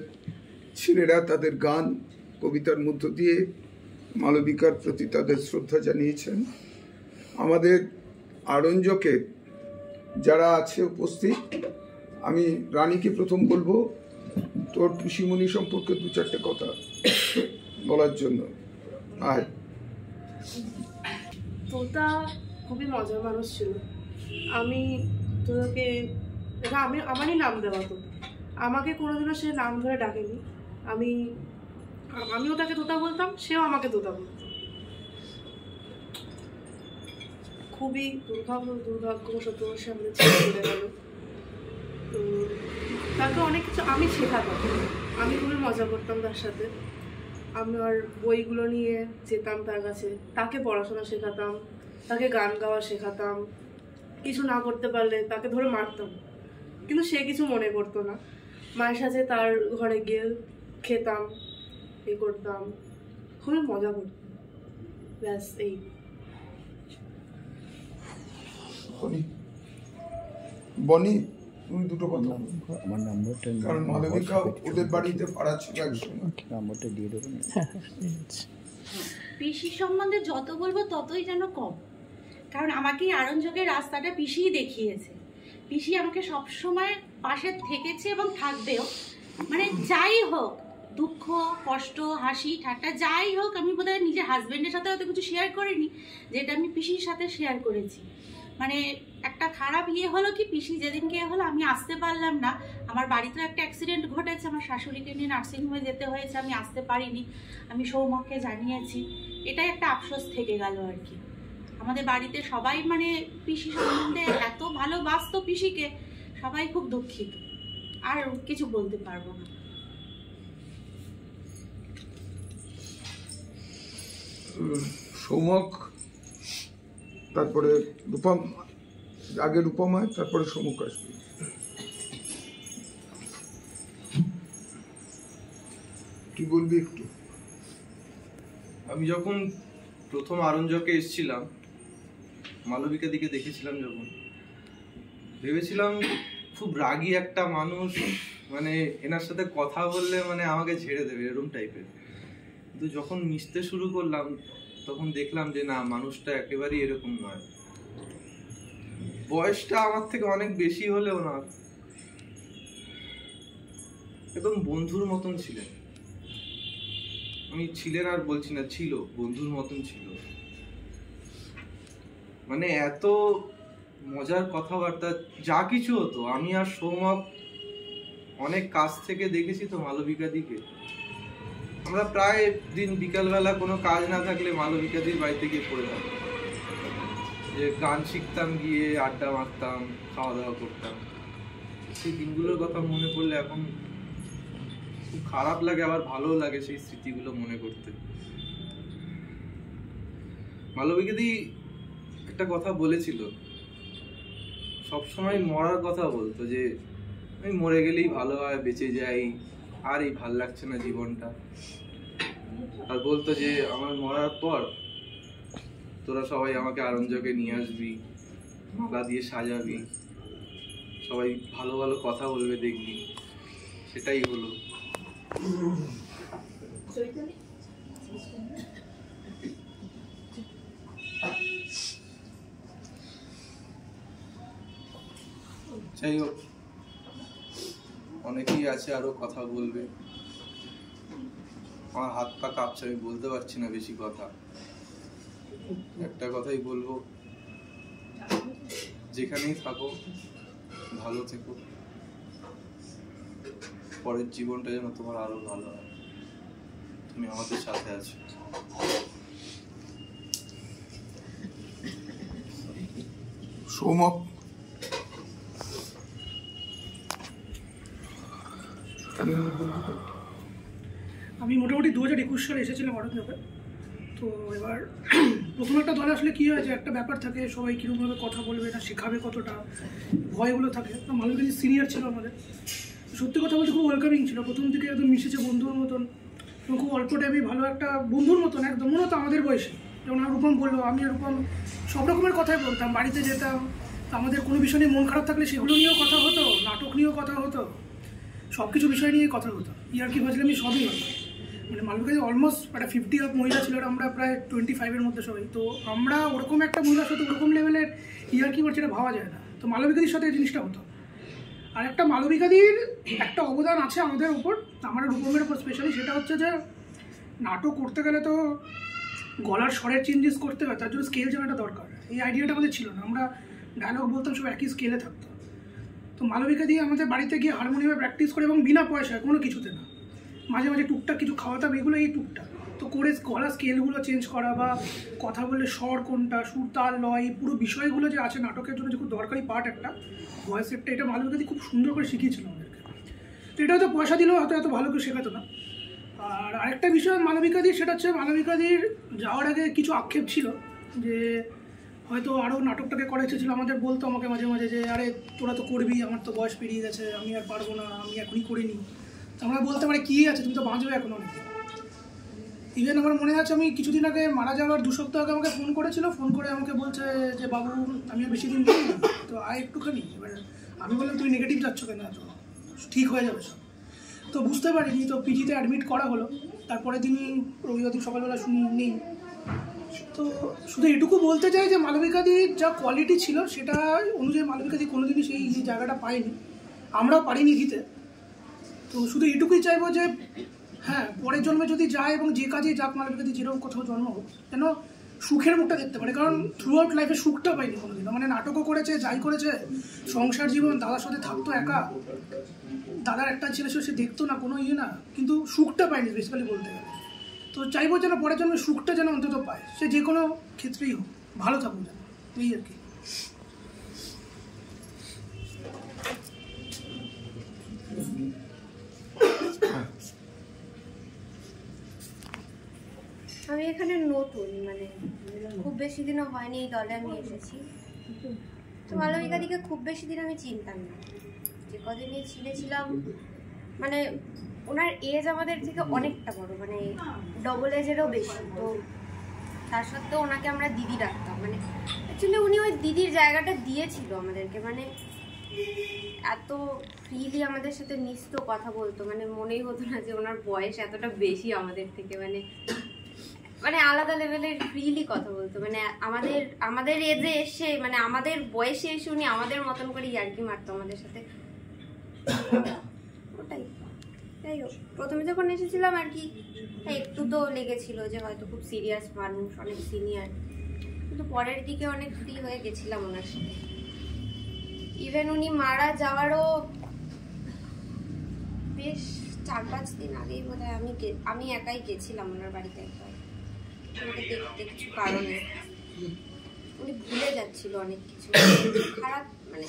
ছেলেরা তাদের গান কবিতার মধ্য দিয়ে মালবিকার প্রতি তাদের শ্রদ্ধা জানিয়েছেন। আমাদের আরঞ্জকে যারা আছে উপস্থিত, আমি রানীকে প্রথম বলবো তোর পিসিমণি সম্পর্কে দু চারটে কথা বলার জন্য। আয়। তোতা খুবই মজার মানুষ ছিল। আমি তোকে আমারই নাম দেওয়া, তো আমাকে কোনোদিনও সে নাম ধরে ডাকেনি। আমিও তাকে তোতা বলতাম, সেও আমাকে তোতা বলতো। খুবই দুর্ভাগ্যবশত সে আমাদের ছেড়ে চলে গেল। তো তাকে অনেক কিছু আমি শেখাতাম, আমি খুবই মজা করতাম তার সাথে। আমার বইগুলো নিয়ে যেতাম তার কাছে, তাকে পড়াশোনা শেখাতাম, তাকে গান গাওয়া শেখাতাম। কিছু না করতে পারলে তাকে ধরে মারতাম, কিন্তু সে কিছু মনে করতো না। মায়ের সাথে তার ঘরে গিয়ে খেতাম, এ করতাম, খুবই মজা করতাম। ব্যাস এই। বনি, তুমি দুটো কথা। আমার নাম্বারটা, কারণ মালবিকা ওদের বাড়িতে পাড়া ছিল একসময়, নাম্বারটা দিয়ে দেবো। পিসি সম্বন্ধে যত বলবো ততই যেন কম, কারণ আমাকে আরঞ্জকের রাস্তাটা পিসিই দেখিয়েছে। পিসি আমাকে সবসময় পাশে থেকেছে এবং থাকবেও। মানে যাই হোক, দুঃখ, কষ্ট, হাসি, ঠাট্টা যাই হোক, আমি বোধহয় নিজের হাজব্যান্ডের সাথে হয়তো কিছু শেয়ার করিনি, যেটা আমি পিসির সাথে শেয়ার করেছি। মানে একটা খারাপ হলো কি, পিসি যেদিনকে হলো আমি আসতে পারলাম না। আমার বাড়িতে একটা অ্যাক্সিডেন্ট ঘটেছে, আমার শাশুড়িকে নিয়ে নার্সিংহোমে যেতে হয়েছে, আমি আসতে পারিনি। আমি সৌম্যকে জানিয়েছি, এটাই একটা আফসোস থেকে গেল আর কি। আমাদের বাড়িতে সবাই মানে পিসি সম্বন্ধে এত ভালোবাসতো পিসিকে, সবাই খুব দুঃখিত, আর কিছু বলতে পারবো না। সৌমক, তারপরে রূপম, আগে রূপমায়, তারপরে সৌমক আসবে। কি বলবি একটু? আমি যখন প্রথম আরঞ্জকে এসেছিলাম, মালবিকা দিকে দেখেছিলাম, যখন ভেবেছিলাম খুব রাগী একটা মানুষ, মানে এনার সাথে কথা বললে মানে আমাকে ঝেড়ে দেবে, এরকম টাইপের। কিন্তু যখন মিশতে শুরু করলাম তখন দেখলাম যে না, মানুষটা একেবারেই এরকম নয়। বয়সটা আমার থেকে অনেক বেশি হলেও না, একদম বন্ধুর মতন ছিলেন। আমি ছিলেন আর বলছি না, ছিল, বন্ধুর মতন ছিল। মানে এত মজার কথাবার্তা, যা কিছু হতো আমি আর সৌমক অনেক কাছ থেকে দেখেছি তো মালবিকা দিকে। আমরা প্রায় দিন বিকালবেলা কোনো কাজ না থাকলে মালবিকা দির বাড়িতে গিয়ে পড়ে থাকতাম, যে গান শিখতাম, গিয়ে আড্ডা মারতাম, খাওয়া দাওয়া করতাম। সেই দিনগুলোর কথা মনে পড়লে এখন খুব খারাপ লাগে, আবার ভালোও লাগে সেই স্মৃতিগুলো মনে করতে। মালবিকা দি একটা কথা বলেছিল, সবসময় মরার কথা বলতো, যে আমি মরে গেলেই ভালো হয়, বেঁচে যাই, আর এই ভাল লাগছে না জীবনটা। আর বলতো যে আমার মরার পর তোরা সবাই আমাকে আরঞ্জকে নিয়ে আসবি, মালা দিয়ে সাজাবি, সবাই ভালো ভালো কথা বলবে, দেখবি। সেটাই হলো। যাই হোক, অনেকেই আছে আরো কথা বলবে, আমার হাত পা কাঁপছে, আমি বলতে পারছি না বেশি কথা। একটা কথাই বলবো, যেখানেই থাকো ভালো থেকো, পরের জীবনটা যেন তোমার আরো ভালো হয়। তুমি আমাদের সাথে আছো। সৌমক আমি মোটামুটি 2021 সালে এসেছিলাম অরণ্যকে। তো এবার প্রথম একটা দলে আসলে কী হয় যে একটা ব্যাপার থাকে, সবাই কীরকমভাবে কথা বলবে না, শেখাবে কতটা, ভয়গুলো থাকে। তো মালবিকা সিনিয়র ছিল আমাদের, সত্যি কথা বলতে খুব ওয়েলকামিং ছিল। প্রথম থেকে একদম মিশেছে বন্ধুর মতন, এবং খুব অল্প টাইমে ভালো একটা বন্ধুর মতন একদম, মনে হতো আমাদের বয়সে। যেমন রূপম বললো, আমি এরকম সব রকমের কথাই বলতাম, বাড়িতে যেতাম, আমাদের কোনো বিষয় নিয়ে মন খারাপ থাকলে সেগুলো নিয়েও কথা হতো, নাটক নিয়েও কথা হতো, সব কিছু বিষয় নিয়ে কথা হতো, ইয়ার্কি ফাজলামি সবই হতো। মানে মালবিকা অলমোস্ট একটা 50 অফ মহিলা ছিল, আর আমরা প্রায় 25-এর মধ্যে সবাই। তো আমরা ওরকম একটা মহিলার সাথে ওরকম লেভেলের ইয়ার্কি করছি, এটা ভাবা যায় না। তো মালবিকাদির সাথে এই জিনিসটা হতো। আর একটা মালবিকাদির একটা অবদান আছে আমাদের উপর, আমার রূপমের উপর স্পেশালি, সেটা হচ্ছে যে নাটক করতে গেলে তো গলার স্বরের চেঞ্জেস করতে হয়, তার জন্য স্কেল জানাটা দরকার। এই আইডিয়াটা আমাদের ছিল না, আমরা ডায়লগ বলতাম সব একই স্কেলে থাকতো। তো মালবিকা দিয়ে আমাদের বাড়িতে গিয়ে হারমোনিয়ামে প্র্যাকটিস করে, এবং বিনা পয়সায়, কোনো কিছুতে না, মাঝে মাঝে টুকটাক কিছু খাওয়াতাম, এগুলো এই টুকটাক তো করে গলা স্কেলগুলো চেঞ্জ করা, বা কথা বললে স্বর কোনটা, সুর তাল লয়, এই পুরো বিষয়গুলো যে আছে নাটকের জন্য যে খুব দরকারি পার্ট একটা ভয়েস সেটটা, এটা মালবিকা দিয়ে খুব সুন্দর করে শিখিয়েছিল আমাদেরকে। তো এটা হয়তো পয়সা দিলেও হয়তো এত ভালো করে শেখাতো না। আর আরেকটা বিষয় মালবিকাদির, সেটা হচ্ছে মালবিকাদির যাওয়ার আগে কিছু আক্ষেপ ছিল, যে হয়তো আরও নাটকটাকে করা ইচ্ছে ছিল। আমাদের বলতো আমাকে মাঝে মাঝে যে আরে তোরা তো করবি, আমার তো বয়স পেরিয়ে গেছে, আমি আর পারবো না, আমি এখনই করিনি। তো আমরা বলতে পারি কী আছে, তুমি তো বাঁচবে এখন অনেক। ইভেন আমার মনে আছে, আমি কিছুদিন আগে মারা যাওয়ার 2 সপ্তাহ আগে আমাকে ফোন করেছিল, ফোন করে আমাকে বলছে যে বাবু আমি আর বেশি দিন নেই, তো আয় একটুখানি। এবার আমি বললাম তুমি নেগেটিভ যাচ্ছ কেন, এত ঠিক হয়ে যাবে সব। তো বুঝতে পারিনি, তো পিজিতে অ্যাডমিট করা হলো। তারপরে দিনই রবিবার দিন সকালবেলা শুনি নেই। তো শুধু এটুকু বলতে চাই যে মালবিকাদির যা কোয়ালিটি ছিল সেটা অনুযায়ী মালবিকাদি কোনোদিনই সেই জায়গাটা পায়নি, আমরাও পারিনি দিতে। তো শুধু এটুকুই চাইবো যে হ্যাঁ, পরের জন্মে যদি যায় এবং যে কাজে যাক মালবিকাদি, যেরকম কোথাও জন্ম হোক, যেন সুখের মুখটা দেখতে পারে। কারণ থ্রু আউট লাইফে সুখটা পাইনি কোনোদিন। মানে নাটকও করেছে, যাই করেছে, সংসার জীবন, দাদার সাথে থাকতো একা, দাদার একটা ছেলে ছিল, সে দেখতো না, কোনো ইয়ে না, কিন্তু সুখটা পাইনি বেসিক্যালি বলতে গেলে। তো চাইবো যেন পরের জন্মে সুখটা যেন অন্তত পায়, সে যে কোনো ক্ষেত্রেই হোক, ভালো থাকুক যেন, এই আর কি। আমি এখানে নতুন, মানে খুব বেশি দিনও হয়নি এই দলে আমি এসেছি। তো মালবিকাদিকে খুব বেশি দিন আমি চিনতাম না, যে কদিনই চিনেছিলাম, মানে ওনার এজ আমাদের থেকে অনেকটা বড়, মানে ডবল এজেরও বেশি। তো তার সত্ত্বেও ওনাকে আমরা দিদি ডাকতাম। মানে অ্যাকচুয়ালি উনি ওই দিদির জায়গাটা দিয়েছিল আমাদেরকে, মানে এত ফ্রিলি আমাদের সাথে মিশতো, কথা বলতো, মানে মনেই হতো না যে ওনার বয়স এতটা বেশি আমাদের থেকে। মানে আলাদা লেভেলের ফ্রিলি কথা বলতো। মানে আমাদের এজে এসে, মানে আমাদের বয়সে এসে উনি আমাদের মতন করে ইয়ার্কি মারতো আমাদের সাথে, ওটাই। যাই হোক, প্রথমে যখন এসেছিলাম আর কি একটু তো লেগেছিল যে হয়তো খুব সিরিয়াস মানুষ, অনেক সিনিয়র, কিন্তু পরের দিকে অনেক ফ্রি হয়ে গেছিলাম ওনার সাথে। ইভেন উনি মারা যাওয়ারও বেশ 4-5 দিন আগেই বোধহয় আমি একাই গেছিলাম ওনার বাড়িতে একবার, আমাকে দেখতে কিছু কারণে। উনি ভুলে যাচ্ছিল অনেক কিছু, খারাপ মানে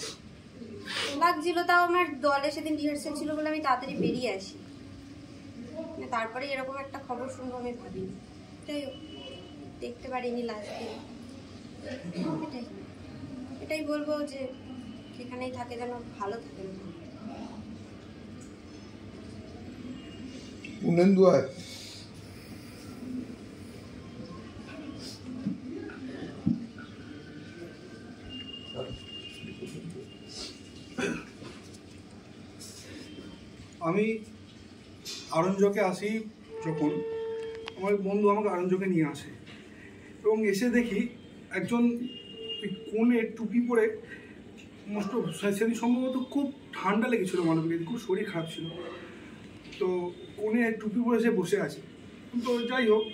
লাগছিল। তাও আমার দলে সেদিন রিহার্সেল ছিল বলে আমি তাড়াতাড়ি বেরিয়ে আসি, তারপরে এরকম একটা খবর শুনবো আমি ভাবিনি। যাই হোক, দেখতে পারিনি লাস্ট দিন। এটাই বলবো যে যেখানেই থাকে যেন ভালো থাকে। পূর্ণেন্দু আয়। আমি আরঞ্জকে আসি যখন, আমার বন্ধু আমাকে আরঞ্জকে নিয়ে আসে, এবং এসে দেখি একজন কোণে টুপি পরে, মোস্ট সেদিন সম্ভবত খুব ঠান্ডা লেগেছিল মানবিক, খুব শরীর খারাপ ছিল, তো কোণে টুপি পরে সে বসে আছে। তো যাই হোক,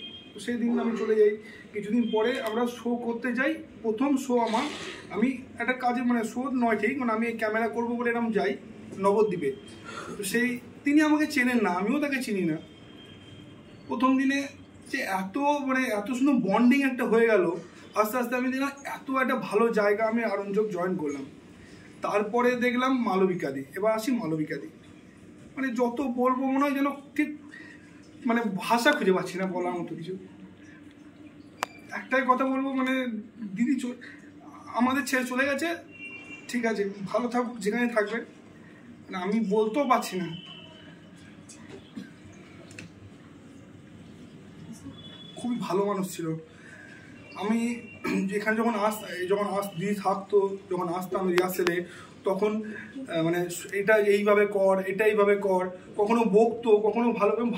সেই দিন আমি চলে যাই। কিছুদিন পরে আমরা শো করতে যাই, প্রথম শো আমার, আমি একটা কাজে, মানে শো নয় ঠিক, মানে আমি ক্যামেরা করবো বলে এরকম যাই নবদ্বীপে। তো তিনি আমাকে চেনেন না, আমিও তাকে চিনি না। প্রথম দিনে যে এত সুন্দর বন্ডিং একটা হয়ে গেল, আস্তে আস্তে আমি দেখলাম এত একটা ভালো জায়গা, আমি আরঞ্জক জয়েন করলাম। তারপরে দেখলাম মালবিকাদি, এবার আসি মালবিকাদি। মানে যত বলবো মনে হয় যেন ঠিক মানে ভাষা খুঁজে পাচ্ছি না বলার মতো কিছু। একটাই কথা বলবো, মানে দিদি আমাদের ছেড়ে চলে গেছে, ঠিক আছে ভালো থাকুক যেখানে থাকবে, মানে আমি বলতেও পারছি না। খুবই ভালো মানুষ ছিল। আমি এখানে যখন দিদি থাকতো, যখন আসতাম রিহার্সেলে, তখন মানে এটা এইভাবে কর, এটা এইভাবে কর, কখনো বকতো, কখনো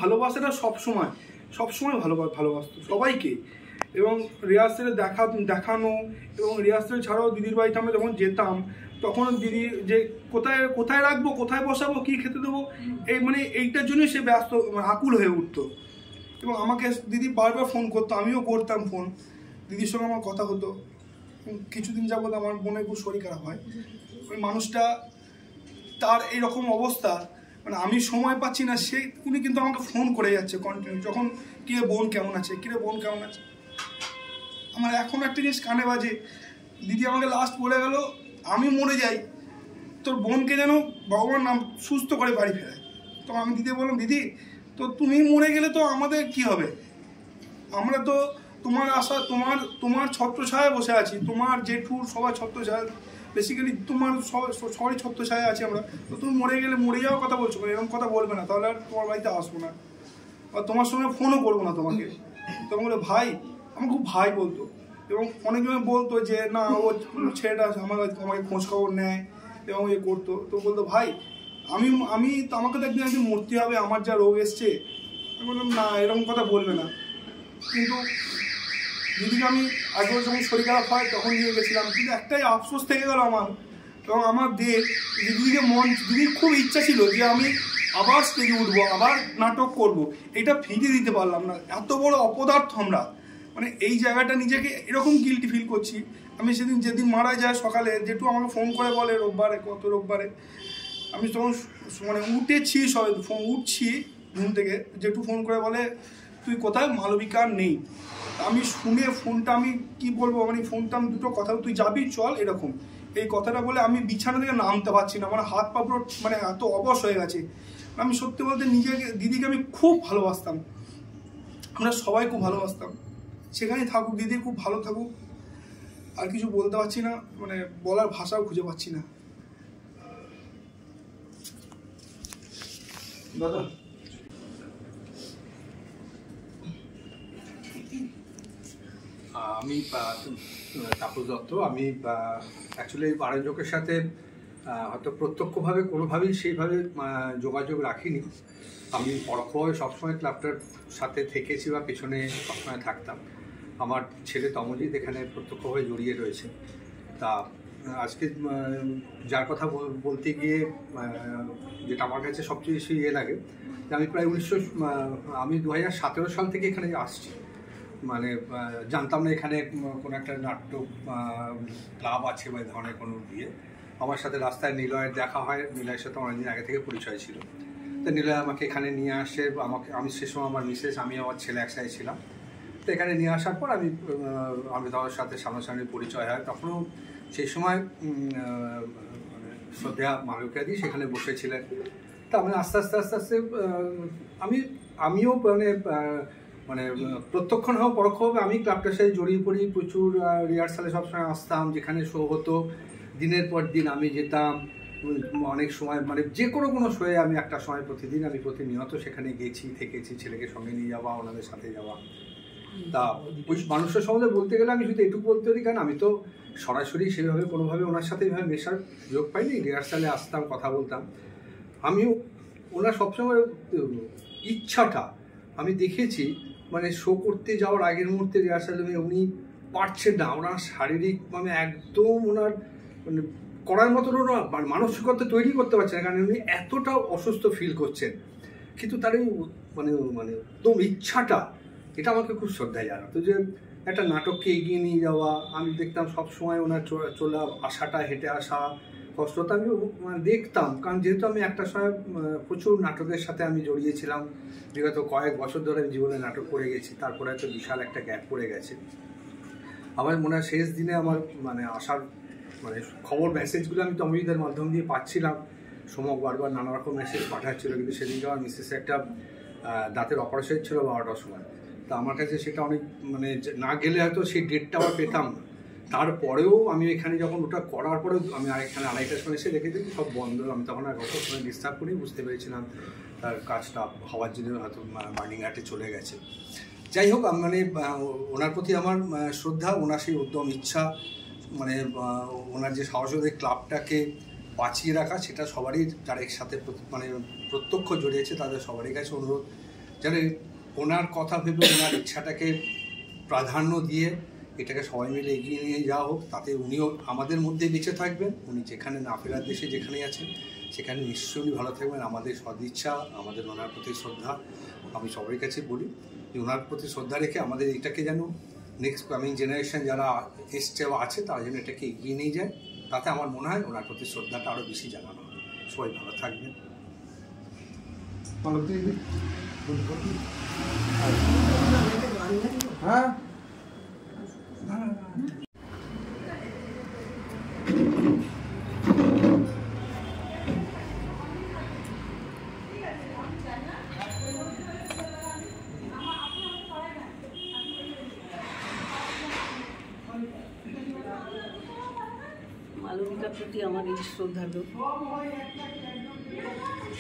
ভালোবাসাটা সবসময় ভালোবাসতো সবাইকে। এবং রিহার্সেলে দেখানো, এবং রিহার্সেল ছাড়াও দিদির বাড়িতে আমরা যখন যেতাম, তখন দিদি যে কোথায় রাখবো, কোথায় বসাবো, কি খেতে দেবো, মানে এইটার জন্যই সে ব্যস্ত, আকুল হয়ে উঠতো। এবং আমাকে দিদি বারবার ফোন করতো, আমিও করতাম ফোন, দিদির সঙ্গে আমার কথা হতো। কিছুদিন যাবত আমার মনে খুব শরীর খারাপ হয়। ওই মানুষটা তার এইরকম অবস্থা, মানে আমি সময় পাচ্ছি না, উনি কিন্তু আমাকে ফোন করে যাচ্ছে কন্টিনিউ, যখন কিরে বোন কেমন আছে, কিরে বোন কেমন আছে। আমার এখন একটা জিনিস কানে বাজে, দিদি আমাকে লাস্ট বলে গেল আমি মরে যাই, তোর বোনকে যেন ভগবান নাম সুস্থ করে বাড়ি ফেরায়। তো আমি দিদি বললাম, দিদি তো তুমি মরে গেলে তো আমাদের কি হবে? আমরা তো তোমার আশা, তোমার ছত্রছায়ায় বসে আছি, তোমার জেঠুর সবার ছত্রছায়া, বেসিক্যালি তোমার সবারই ছত্রছায়া আছি আমরা। তো তুমি মরে গেলে মরে যাওয়ার কথা বলছো, এরকম কথা বলবে না, তাহলে আর তোমার বাড়িতে আসবো না, আর তোমার সঙ্গে ফোনও করবো না তোমাকে। তখন বলে ভাই, আমার খুব ভাই বলতো, এবং অনেকজনে বলতো যে না ও ছেলেটা আমাকে খোঁজ খবর নেয় এবং এ করতো। তো বলতো ভাই আমি তো আমাকে তো একদিন মরতে হবে, আমার যা রোগ এসছে। আমি বললাম না, এরকম কথা বলবে না। কিন্তু দিদিকে আমি আগে যখন শরীর খারাপ হয় তখন নিয়ে গেছিলাম, কিন্তু একটাই আফসোস থেকে গেল আমার, এবং আমার দিদির খুব ইচ্ছা ছিল যে আমি আবার স্টেজে উঠবো, আবার নাটক করব, এটা ফিরিয়ে দিতে পারলাম না। এত বড় অপদার্থ আমরা, মানে এই জায়গাটা নিজেকে এরকম গিল্টি ফিল করছি। আমি যেদিন মারা যায় সকালে, যেটু আমাকে ফোন করে বলে রোববারে আমি তখন মানে উঠেছি, উঠছি ঘুম থেকে, যেটু ফোন করে বলে তুই কোথায়, মালবিকা নেই। আমি শুনে ফোনটা, আমি কি বলবো, মানে ফোনটা আমি দুটো কথা, তুই যাবি চল, এরকম এই কথাটা বলে আমি বিছানা থেকে নামতে পারছি না, মানে হাত পা পুরো মানে এত অবশ হয়ে গেছে। আমি সত্যি বলতে দিদিকে আমি খুব ভালোবাসতাম, আমরা সবাই খুব ভালোবাসতাম। সেখানেই থাকুক দিদি, খুব ভালো থাকুক, আর কিছু বলতে পারছি না, মানে বলার ভাষাও খুঁজে পাচ্ছি না। দাদা আমি তাপস দত্ত। আমি অ্যাকচুয়ালি আরঞ্জকের সাথে হয়তো প্রত্যক্ষভাবে কোনোভাবেই সেইভাবে যোগাযোগ রাখিনি। আমি পরোক্ষভাবে সবসময় ক্লাবটার সাথে থেকেছি বা পেছনে সবসময় থাকতাম। আমার ছেলে তমজিৎ এখানে প্রত্যক্ষভাবে জড়িয়ে রয়েছে। তা আজকে যার কথা বলতে গিয়ে যেটা আমার কাছে সবচেয়ে বেশি লাগে, যে আমি প্রায় আমি 2017 সাল থেকে এখানে আসছি। মানে জানতাম না এখানে কোনো একটা নাট্য ক্লাব আছে বা এই ধরনের কোনো বিয়ে। আমার সাথে রাস্তায় নিলয়ের দেখা হয়, নিলয়ের সাথে অনেকদিন আগে থেকে পরিচয় ছিল। তো নিলয় আমাকে এখানে নিয়ে আসে, আমি সে সময় আমার মিসেস, আমি আমার ছেলে একসাথে ছিলাম। তো এখানে নিয়ে আসার পর আমি তাদের সাথে সামনাসামনি পরিচয় হয়। তখনও সেই সময় শ্রদ্ধা মালবিকাদি সেখানে বসেছিলেন। তা আমি আস্তে আস্তে আমিও মানে প্রত্যক্ষ না হোক পরোক্ষভাবে আমি ক্লাবটার সাথে জড়িয়ে পড়ি। প্রচুর রিহার্সালে সবসময় আসতাম, যেখানে শো হতো দিনের পর দিন আমি যেতাম। অনেক সময় মানে যে কোনো শোয়ে আমি একটা সময় প্রতিনিয়ত সেখানে গেছি, থেকেছি, ছেলেকে সঙ্গে নিয়ে যাওয়া, ওনাদের সাথে যাওয়া। তা ওই মানুষের সম্বন্ধে বলতে গেলে আমি শুধু এটুকু বলতে পারি, কারণ আমি তো সরাসরি সেভাবে কোনোভাবে ওনার সাথে এইভাবে মেশার সুযোগ পাইনি। রিহার্সালে আসতাম, কথা বলতাম। আমিও ওনার সবসময় ইচ্ছাটা আমি দেখেছি, মানে শো করতে যাওয়ার আগের মুহূর্তে রিহার্সালে উনি পারছেন না, ওনার শারীরিক মানে একদম ওনার মানে করার মতো মানসিকতা তৈরি করতে পারছেন না, কারণ উনি এতটা অসুস্থ ফিল করছেন। কিন্তু তার এই মানে একদম ইচ্ছাটা, এটা আমাকে খুব শ্রদ্ধায় জানাতো, যে একটা নাটককে এগিয়ে নিয়ে যাওয়া। আমি দেখতাম সবসময় ওনার চলা আসাটা, হেঁটে আসা কষ্টটা আমি দেখতাম, কারণ যেহেতু আমি একটা সময় প্রচুর নাটকের সাথে আমি জড়িয়েছিলাম। বিগত কয়েক বছর ধরে আমি জীবনে নাটক করে গেছি, তারপরে হয়তো বিশাল একটা গ্যাপ পড়ে গেছে। আমার মনে হয় শেষ দিনে আমার মানে আসার মানে খবর মেসেজগুলো আমি তমিদের মাধ্যম দিয়ে পাচ্ছিলাম। সমক বারবার নানা রকম মেসেজ পাঠাচ্ছিল, কিন্তু সেদিনকে আমার মিসেসে একটা দাঁতের অপারেশন ছিল 12টার সময়। তা আমার কাছে সেটা অনেক মানে না গেলে হয়তো সেই ডেটটা আবার পেতাম না। তারপরেও আমি এখানে যখন ওটা করার পরেও আমি এখানে 2:30টার সময় এসে দেখে দেখি সব বন্ধ। আমি তখন আর কত সময় ডিস্টার্ব করেই বুঝতে পেরেছিলাম তার কাজটা হওয়ার জন্য হয়তো বার্নিংহাটে চলে গেছে। যাই হোক, মানে ওনার প্রতি আমার শ্রদ্ধা, ওনার সেই উদ্যম ইচ্ছা, মানে ওনার যে সাহসী ক্লাবটাকে বাঁচিয়ে রাখা, সেটা সবারই যারা এর সাথে মানে প্রত্যক্ষ জড়িয়েছে তাদের সবারই কাছে অনুরোধ যেন ওনার কথা ভেবে ওনার ইচ্ছাটাকে প্রাধান্য দিয়ে এটাকে সবাই মিলে এগিয়ে নিয়ে যাওয়া হোক। তাতে উনিও আমাদের মধ্যে বেঁচে থাকবেন। উনি যেখানে না ফেরার দেশে যেখানেই আছেন সেখানে নিশ্চয়ই ভালো থাকবেন। আমাদের সদিচ্ছা, আমাদের ওনার প্রতি শ্রদ্ধা। আমি সবার কাছে বলি যে ওনার প্রতি শ্রদ্ধা রেখে আমাদের এটাকে যেন নেক্সট কামিং জেনারেশন যারা এসছে বা আছে তারা যেন এটাকে এগিয়ে নিয়ে যায়। তাতে আমার মনে হয় ওনার প্রতি শ্রদ্ধাটা আরও বেশি জানানো হবে। সবাই ভালো থাকবেন। হ্যাঁ, মালবিকার প্রতি আমার এই শ্রদ্ধার্ঘ।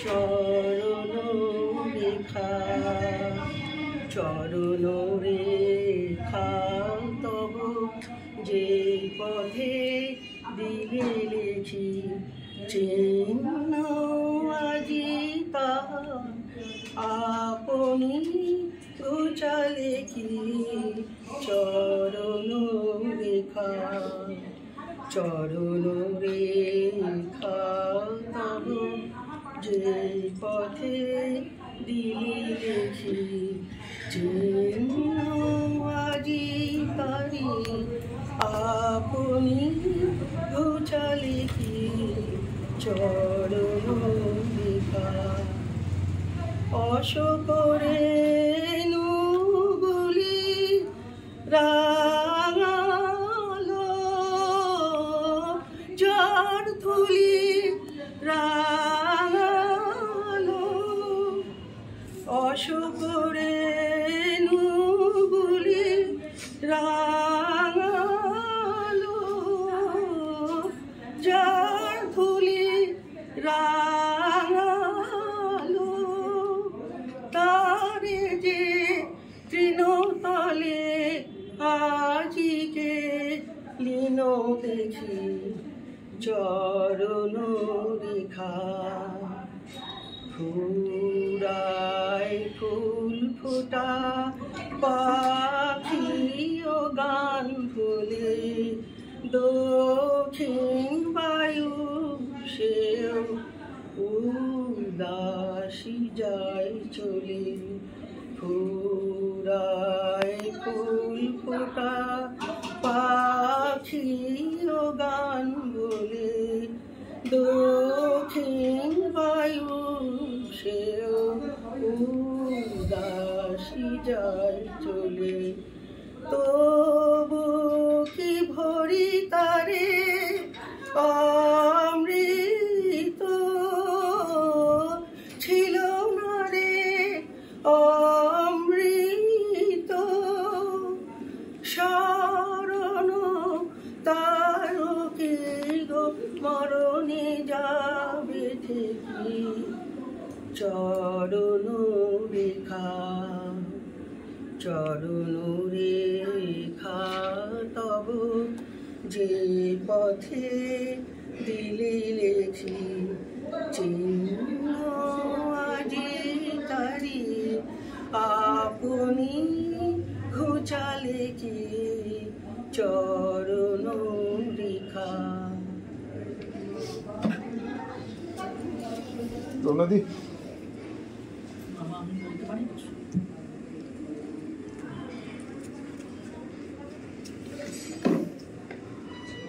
চরণ রেখা চরণ রেখা তব যে পথে দিলে লেখি চিহ্ন আজি তাহা আপনি উচালে কি চরণ রেখা চরণ রেখা তব যে পথে দিলি লেখি চিহ্ন আজি তারি আপনি ঘুচালে কি চরণ রেখা অশোকরে নুগুলি রাঙালো যার ধুলি রাঙালো অশোকরে নুগুলি রাঙালো যার ধুলি রাঙালো তারে যে তৃণতলে আজিকে লীন দেখি চরণ রেখা ফুরায় ফুল ফোটা পাখি ও গান ভুলে দক্ষিণ বায়ু সেও উদাসী যায় চলে ফুরায় ফুল ফোটা পাখি ও গান বলে দক্ষিণ বায়ু সেও উদাসী যায় চলে তবু কি ভরি তারে অমৃত ছিল না রে অমৃত শরণ তারকে গো মরণে যাবে থেকে চরণ রেখা চরণ রেখা তব যে পথে দিলে লেখি চিহ্ন আজি তারি আপনি ঘুচালে কি চরণ রেখা। রৌনদি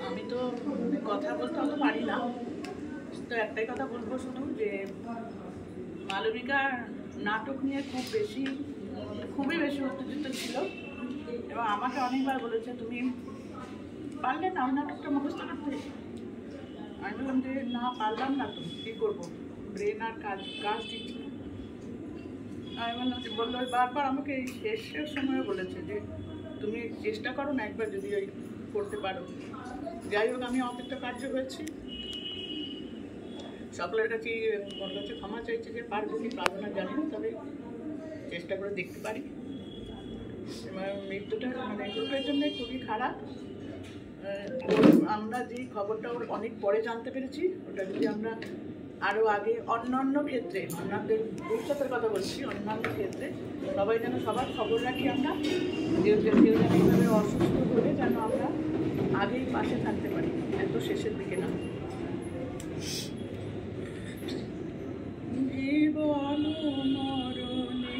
আমি তো কথা বলতে অত পারি না, তো একটাই কথা বলবো শুনুন যে মালবিকার নাটক নিয়ে খুবই বেশি উত্তেজিত ছিল এবং আমাকে অনেকবার বলেছে তুমি পারলে না ওই নাটকটা মুখস্থ করতে। আমি বললাম যে না পারলাম না, তো কী করবো, ব্রেন আর কাজ দিচ্ছি। আমি বললাম যে বললো বারবার আমাকে এই শেষের সময় বলেছে যে তুমি চেষ্টা করো না একবার, যদি ওই করতে পারো। যাই হোক আমি অনেকটা কার্য হয়েছি, সকলের কাছে ওর কাছে ক্ষমা চাইছে যে পারবো কি পারবো না জানি না, তবে চেষ্টা করে দেখতে পারি। এবার মৃত্যুটা মানে গ্রুপের জন্য খুবই খারাপ। আমরা যেই খবরটা ওর অনেক পরে জানতে পেরেছি, ওটা যদি আমরা আরও আগে অন্যান্য ক্ষেত্রে, অন্যান্যদের ভবিষ্যতের কথা বলছি, অন্যান্য ক্ষেত্রে সবাই যেন সবার খবর রাখি আমরা, কেউ যেন এইভাবে অসুস্থ হলে যেন আমরা আগেই পাশে থাকতে পারি, এত শেষের দিকে না। জীবন মরণে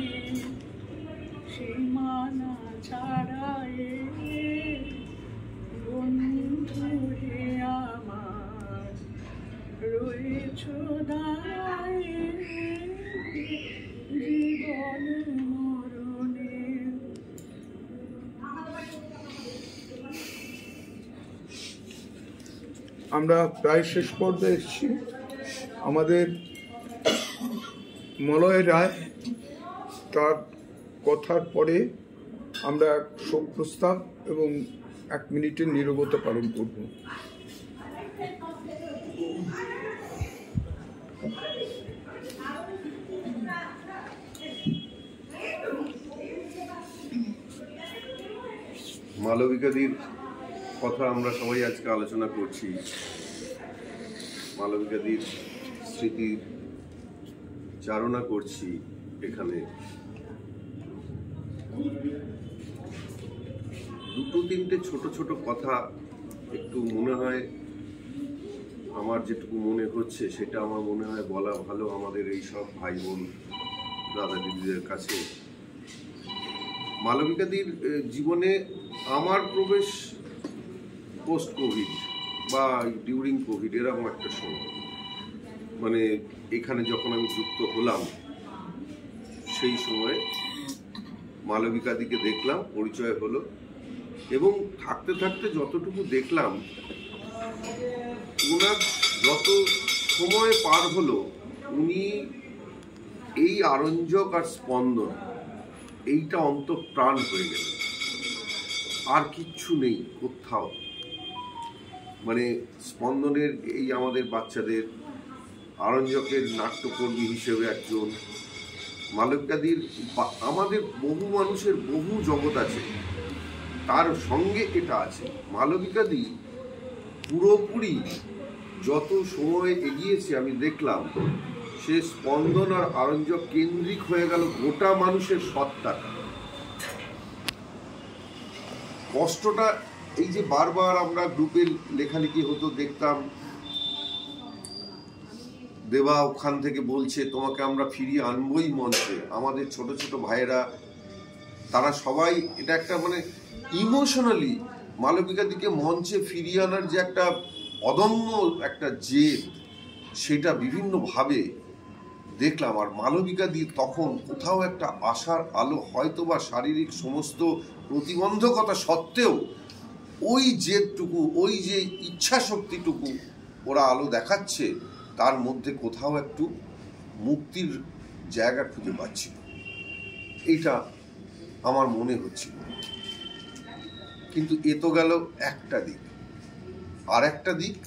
সীমানা ছাড়ায় বন্ধু হে আমার রয়েছ দাঁড়ায় জীবন মরণে। আমরা প্রায় শেষ পর্যায়ে এসেছি। আমাদের মলয় রায় তার কথার পরে আমরা শোক প্রস্তাব এবং 1 মিনিটের নীরবতা পালন করব। মালবিকাদির কথা আমরা সবাই আজকে আলোচনা করছি। মালবিকাদির স্মৃতির চারণা করছি এখানে। 2-3টে ছোট ছোট কথা একটু মনে হয়, আমার যেটুকু মনে হচ্ছে সেটা আমার মনে হয় বলা ভালো আমাদের এই সব ভাই বোন দাদা দিদিদের কাছে। মালবিকাদির জীবনে আমার প্রবেশ পোস্ট কোভিড বা ডিউরিং কোভিড এরকম একটা সময়, মানে এখানে যখন আমি যুক্ত হলাম সেই সময় মালবিকাদিকে দেখলাম, পরিচয় হলো, এবং থাকতে থাকতে যতটুকু দেখলাম ওনার যত সময় পার হলো উনি এই আরঞ্জক আর স্পন্দন এইটা অন্তঃপ্রাণ হয়ে গেল, আর কিচ্ছু নেই কোথাও। মানে স্পন্দনের এই আমাদের বাচ্চাদের, আরঞ্জকের নাট্যকর্মী হিসেবে একজন, মালবিকাদির আমাদের বহু মানুষের বহু জগৎ আছে, তার সঙ্গে এটা আছে। মালবিকাদি পুরোপুরি যত সময় এগিয়েছে আমি দেখলাম সে স্পন্দন আর আরঞ্জক কেন্দ্রিক হয়ে গেল গোটা মানুষের সত্তাটা। কষ্টটা এই যে বারবার আমরা গ্রুপের লেখালেখি হতো, দেখতাম দেবা ওখান থেকে বলছে তোমাকে আমরা ফিরিয়ে আনবই মঞ্চে। আমাদের ছোট ছোট ভাইয়েরা তারা সবাই এটা একটা মানে ইমোশনালি মালবিকাদিকে মঞ্চে ফিরিয়ে আনার যে একটা অদম্য একটা জেদ, সেটা বিভিন্নভাবে দেখলাম। আর মালবিকাদি তখন কোথাও একটা আশার আলো, হয়তো বা শারীরিক সমস্ত প্রতিবন্ধকতা সত্ত্বেও ওই জেদটুকু, ওই যে ইচ্ছা শক্তিটুকু ওরা আলো দেখাচ্ছে, তার মধ্যে কোথাও একটু মুক্তির জায়গা খুঁজে পাচ্ছিল, এইটা আমার মনে হচ্ছিল। কিন্তু এ তো গেল একটা দিক। আর একটা দিক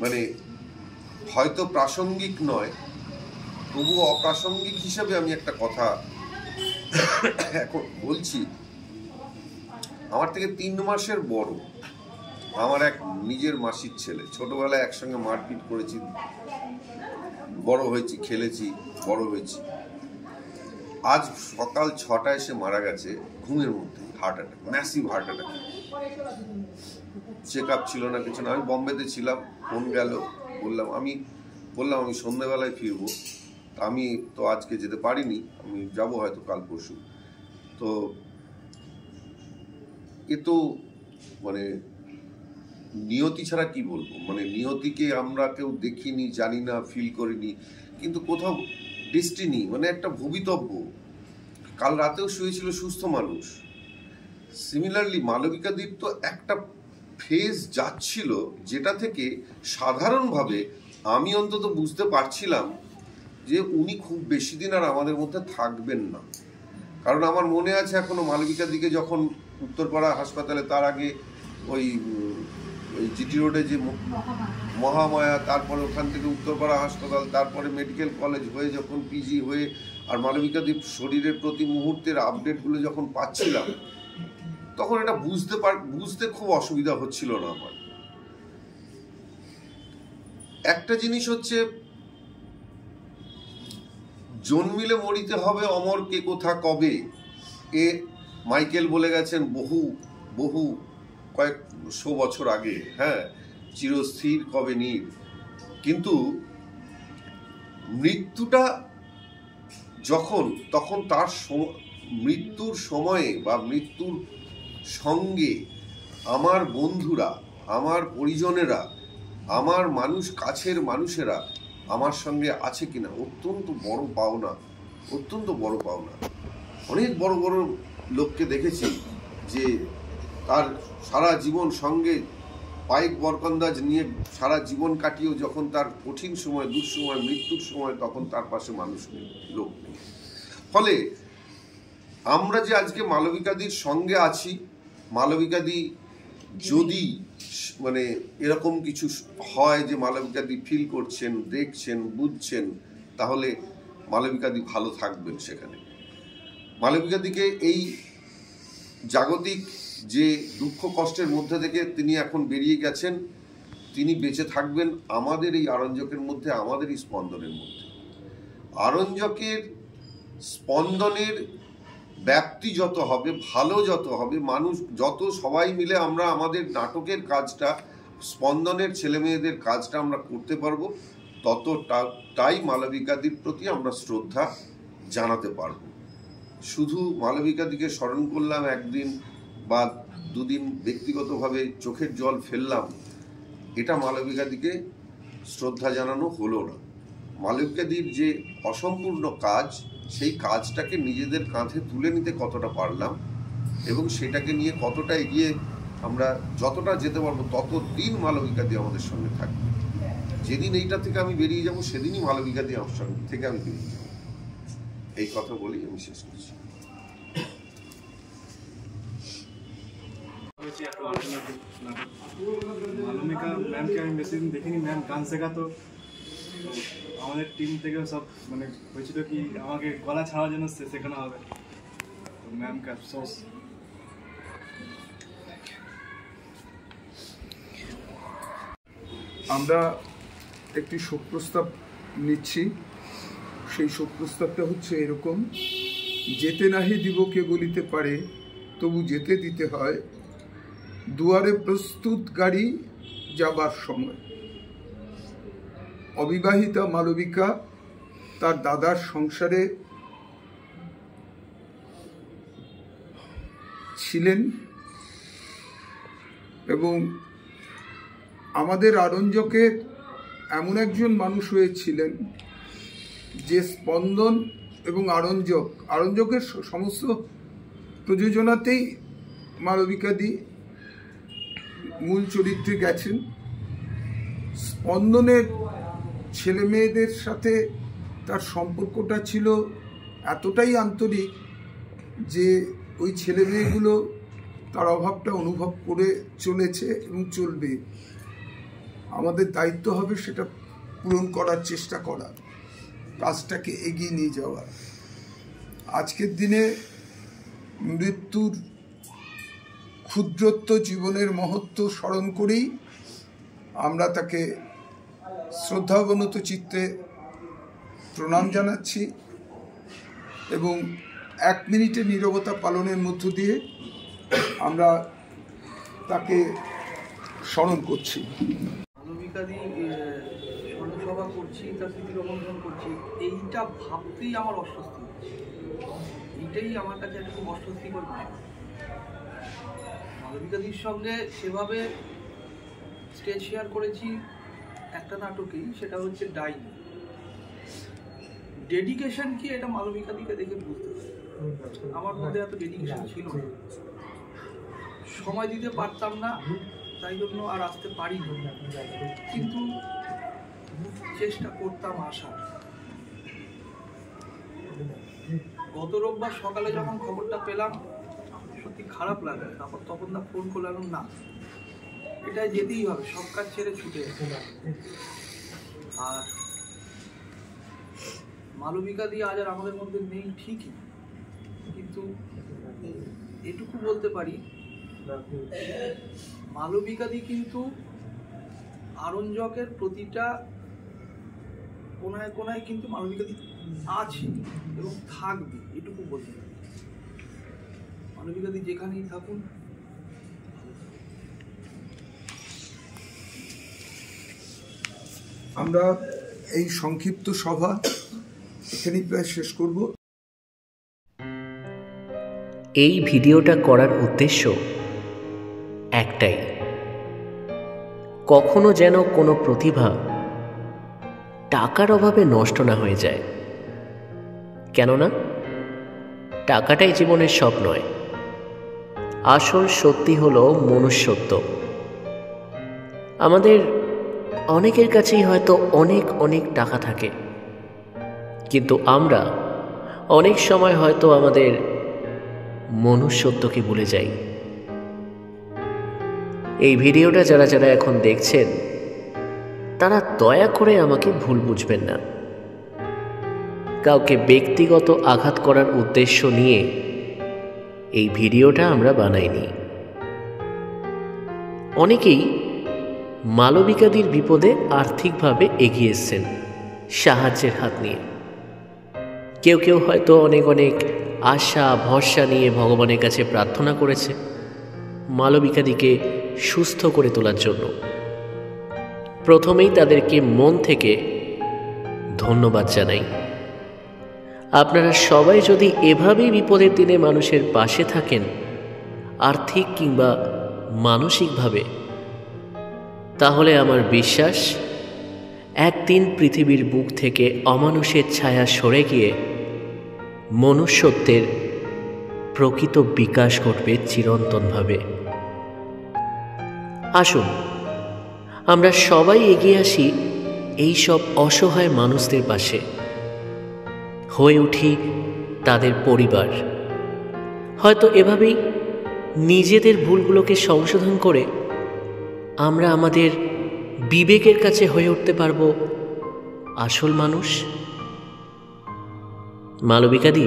মানে হয়তো প্রাসঙ্গিক নয়, তবুও অপ্রাসঙ্গিক হিসাবে আমি একটা কথা এখন বলছি। আমার থেকে 3 মাসের বড় আমার এক নিজের মাসির ছেলে, ছোটবেলায় একসঙ্গে মারপিট করেছি, বড় হয়েছি, খেলেছি, বড় হয়েছি। আজ সকাল 6টায় এসে মারা গেছে ঘুমের মধ্যে, heart attack, massive heart attack. Check up ছিল না, কিছু না। আমি বম্বেতে ছিলাম, ফোন গেল, বললাম আমি সন্ধ্যেবেলায় ফিরবো। আমি তো আজকে যেতে পারিনি, আমি যাব হয়তো কাল পরশু। তো এ তো মানে নিয়তি ছাড়া কি বলবো, মানে নিয়তিকে আমরা কেউ দেখিনি, জানি না, ফিল করিনি, কিন্তু কোথাও ডেস্টিনি মানে একটা ভবিতব্য, কাল রাতেও শুয়েছিল সুস্থ মানুষ। সিমিলারলি মালবিকাদির তো একটা ফেজ যাচ্ছিল যেটা থেকে সাধারণভাবে আমি অন্তত বুঝতে পারছিলাম যে উনি খুব বেশি দিন আর আমাদের মধ্যে থাকবেন না। কারণ আমার মনে আছে এখনো মালবিকাদিকে যখন উত্তরপাড়া হাসপাতালে, তার আগে ওই জিটি রোডে যে মহামায়া, তারপরে ওখান থেকে উত্তরপাড়া হাসপাতাল, তারপরে মেডিকেল কলেজ হয়ে যখন পিজি হয়ে আর মালবিকাদির শরীরের প্রতি মুহূর্তের আপডেটগুলো যখন পাচ্ছিলাম, তখন এটা বুঝতে খুব অসুবিধা হচ্ছিল না আমার। একটা জিনিস হচ্ছে, জন্মিলে মরিতে হবে অমর কে কোথা কবে, এ মাইকেল বলে গেছেন বহু কয়েকশো বছর আগে। হ্যাঁ, চিরস্থির কবে নীর। কিন্তু মৃত্যুটা তখন তার মৃত্যুর সময়ে বা মৃত্যুর সঙ্গে আমার বন্ধুরা, আমার পরিজনেরা, আমার কাছের মানুষেরা আমার সঙ্গে আছে কিনা অত্যন্ত বড় পাওনা। অনেক বড় বড় লোককে দেখেছি যে তার সারা জীবন সঙ্গে পাইক বরকন্দাজ নিয়ে সারা জীবন কাটিয়েও যখন তার কঠিন সময়, দুঃসময়, মৃত্যুর সময়, তখন তার পাশে মানুষ নেই, লোক নেই। ফলে আমরা যে আজকে মালবিকাদির সঙ্গে আছি, মালবিকাদি যদি মানে এরকম কিছু হয় যে মালবিকাদি ফিল করছেন, দেখছেন, বুঝছেন, তাহলে মালবিকাদি ভালো থাকবেন সেখানে। মালবিকাদিকে এই জাগতিক যে দুঃখ কষ্টের মধ্যে থেকে তিনি এখন বেরিয়ে গেছেন, তিনি বেঁচে থাকবেন আমাদের এই আরঞ্জকের মধ্যে, আমাদের এই স্পন্দনের মধ্যে। আরঞ্জকের স্পন্দনের ব্যাপ্তি যত হবে, ভালো যত হবে, মানুষ যত সবাই মিলে আমরা আমাদের নাটকের কাজটা, স্পন্দনের ছেলেমেয়েদের কাজটা আমরা করতে পারবো, ততটাই মালবিকাদির প্রতি আমরা শ্রদ্ধা জানাতে পারবো। শুধু মালবিকাদিকে স্মরণ করলাম একদিন বা দুদিন, ব্যক্তিগতভাবে চোখের জল ফেললাম, এটা মালবিকাদিকে শ্রদ্ধা জানানো হলো না। মালবিকাদির যে অসম্পূর্ণ কাজ, সেই কাজটাকে নিজেদের কাঁধে তুলে নিতে কতটা পারলাম এবং সেটাকে নিয়ে কতটা এগিয়ে আমরা যতটা যেতে পারবো, ততদিন মালবিকাদি আমাদের সঙ্গে থাকবে। যেদিন এইটা থেকে আমি বেরিয়ে যাব, সেদিনই মালবিকাদি আমার সঙ্গে থেকে আমি বেরিয়ে যাব। এই কথা বলেই আমি শেষ করছি। মালবিকা ম্যামকে আমি বেশি দিন দেখিনি, ম্যাম গান শেখাতো। আমাদের টিম থেকেও সব মানে হয়েছিল কি আমাকে গলা ছাড়ার জন্য শেখানো হবে, তো ম্যামকে আফসোস। আমরা একটি শোক প্রস্তাব নিচ্ছি। সেই শোক প্রস্তাবটা হচ্ছে এরকম: যেতে নাহি দিব কে বলিতে পারে, তবু যেতে দিতে হয়, দুয়ারে প্রস্তুত গাড়ি যাবার সময়। অবিবাহিতা মালবিকা তার দাদার সংসারে ছিলেন এবং আমাদের আরঞ্জকের এমন একজন মানুষ হয়েছিলেন যে স্পন্দন এবং আরঞ্জকের সমস্ত প্রযোজনাতেই মালবিকাদি মূল চরিত্রে গেছেন। স্পন্দনের ছেলে মেয়েদের সাথে তার সম্পর্কটা ছিল এতটাই আন্তরিক যে ওই ছেলে মেয়েগুলো তার অভাবটা অনুভব করে চলেছে এবং চলবে। আমাদের দায়িত্ব হবে সেটা পূরণ করার চেষ্টা করা, কাজটাকে এগিয়ে নিয়ে যাওয়া। আজকের দিনে মৃত্যুর ক্ষুদ্রত্ব, জীবনের মহত্ব স্মরণ করেই আমরা তাকে শ্রদ্ধাবনত চিত্তে প্রণাম জানাচ্ছি এবং 1 মিনিটের নীরবতা পালনের মধ্য দিয়ে আমরা তাকে স্মরণ করছি। মালবিকাদি স্মরণসভা করছি, তার স্মৃতি রোমন্থন করছি, এইটা ভাবতেই আমার অস্বস্তি হচ্ছে। এইটাই আমার কাছে একটা খুব অস্বস্তিকর বিষয়। মালবিকাদির সঙ্গে সেভাবে স্টেজ শেয়ার করেছি একটা নাটকেই, সেটা হচ্ছে ডাইনি। ডেডিকেশন কি এটা মালবিকা দিকে দেখে বুঝতে পারি। আমার মধ্যে এত ডেডিকেশন ছিল না, সময় দিতে পারতাম না, তাই জন্য আর আসতে পারিনি, কিন্তু চেষ্টা করতাম আসার। গত রোববার সকালে যখন খবরটা পেলাম সত্যি খারাপ লাগলো। তারপর তখন না ফোন করলাম, না এটাই যেতেই হবে, সব কাজ ছেড়ে ছুটে। আর মালবিকা দিয়ে আজ আর আমাদের মধ্যে নেই ঠিকই, কিন্তু এটুকু বলতে পারি মালবিকা দি কিন্তু আরঞ্জকের প্রতিটা কোনায় কোনায় কিন্তু মালবিকা দি আছে এবং থাকবে, এটুকু বলতে পারি। মালবিকা দি যেখানেই থাকুন, আমরা এই সংক্ষিপ্ত সভা এখানেই প্রায় শেষ করব। এই ভিডিওটা করার উদ্দেশ্য একটাই, কখনো যেন কোনো প্রতিভা টাকার অভাবে নষ্ট না হয়ে যায়। কেননা টাকাটাই জীবনের সব নয়, আসল সত্যি হলো মনুষ্যত্ব। আমাদের অনেকের কাছেই হয়তো অনেক অনেক টাকা থাকে, কিন্তু আমরা অনেক সময় হয়তো আমাদের মনুষ্যত্বকে ভুলে যাই। এই ভিডিওটা যারা যারা এখন দেখছেন তারা দয়া করে আমাকে ভুল বুঝবেন না। কাউকে ব্যক্তিগত আঘাত করার উদ্দেশ্য নিয়ে এই ভিডিওটা আমরা বানাইনি। অনেকেই মালবিকাদির বিপদে আর্থিকভাবে এগিয়ে এসেছেন সাহায্যের হাত নিয়ে। কেউ কেউ হয়তো অনেক অনেক আশা ভরসা নিয়ে ভগবানের কাছে প্রার্থনা করেছে মালবিকাদিকে সুস্থ করে তোলার জন্য। প্রথমেই তাদেরকে মন থেকে ধন্যবাদ জানাই। আপনারা সবাই যদি এভাবেই বিপদের দিনে মানুষের পাশে থাকেন, আর্থিক কিংবা মানসিকভাবে, তাহলে আমার বিশ্বাস একদিন পৃথিবীর বুক থেকে অমানুষের ছায়া সরে গিয়ে মনুষ্যত্বের প্রকৃত বিকাশ ঘটবে চিরন্তনভাবে। আসুন আমরা সবাই এগিয়ে আসি এই সব অসহায় মানুষদের পাশে, হয়ে উঠি তাদের পরিবার। হয়তো এভাবেই নিজেদের ভুলগুলোকে সংশোধন করে আমরা আমাদের বিবেকের কাছে হয়ে উঠতে পারবো আসল মানুষ। মালবিকাদি,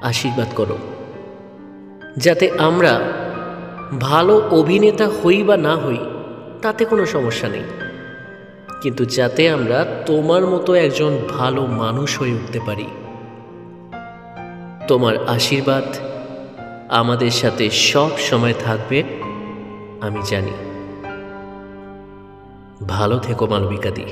আশীর্বাদ করো যাতে আমরা ভালো অভিনেতা হই বা না হই তাতে কোনো সমস্যা নেই, কিন্তু যাতে আমরা তোমার মতো একজন ভালো মানুষ হয়ে উঠতে পারি। তোমার আশীর্বাদ আমাদের সাথে সব সময় থাকবে আমি জানি। ভালো থেকো মালবিকাদি।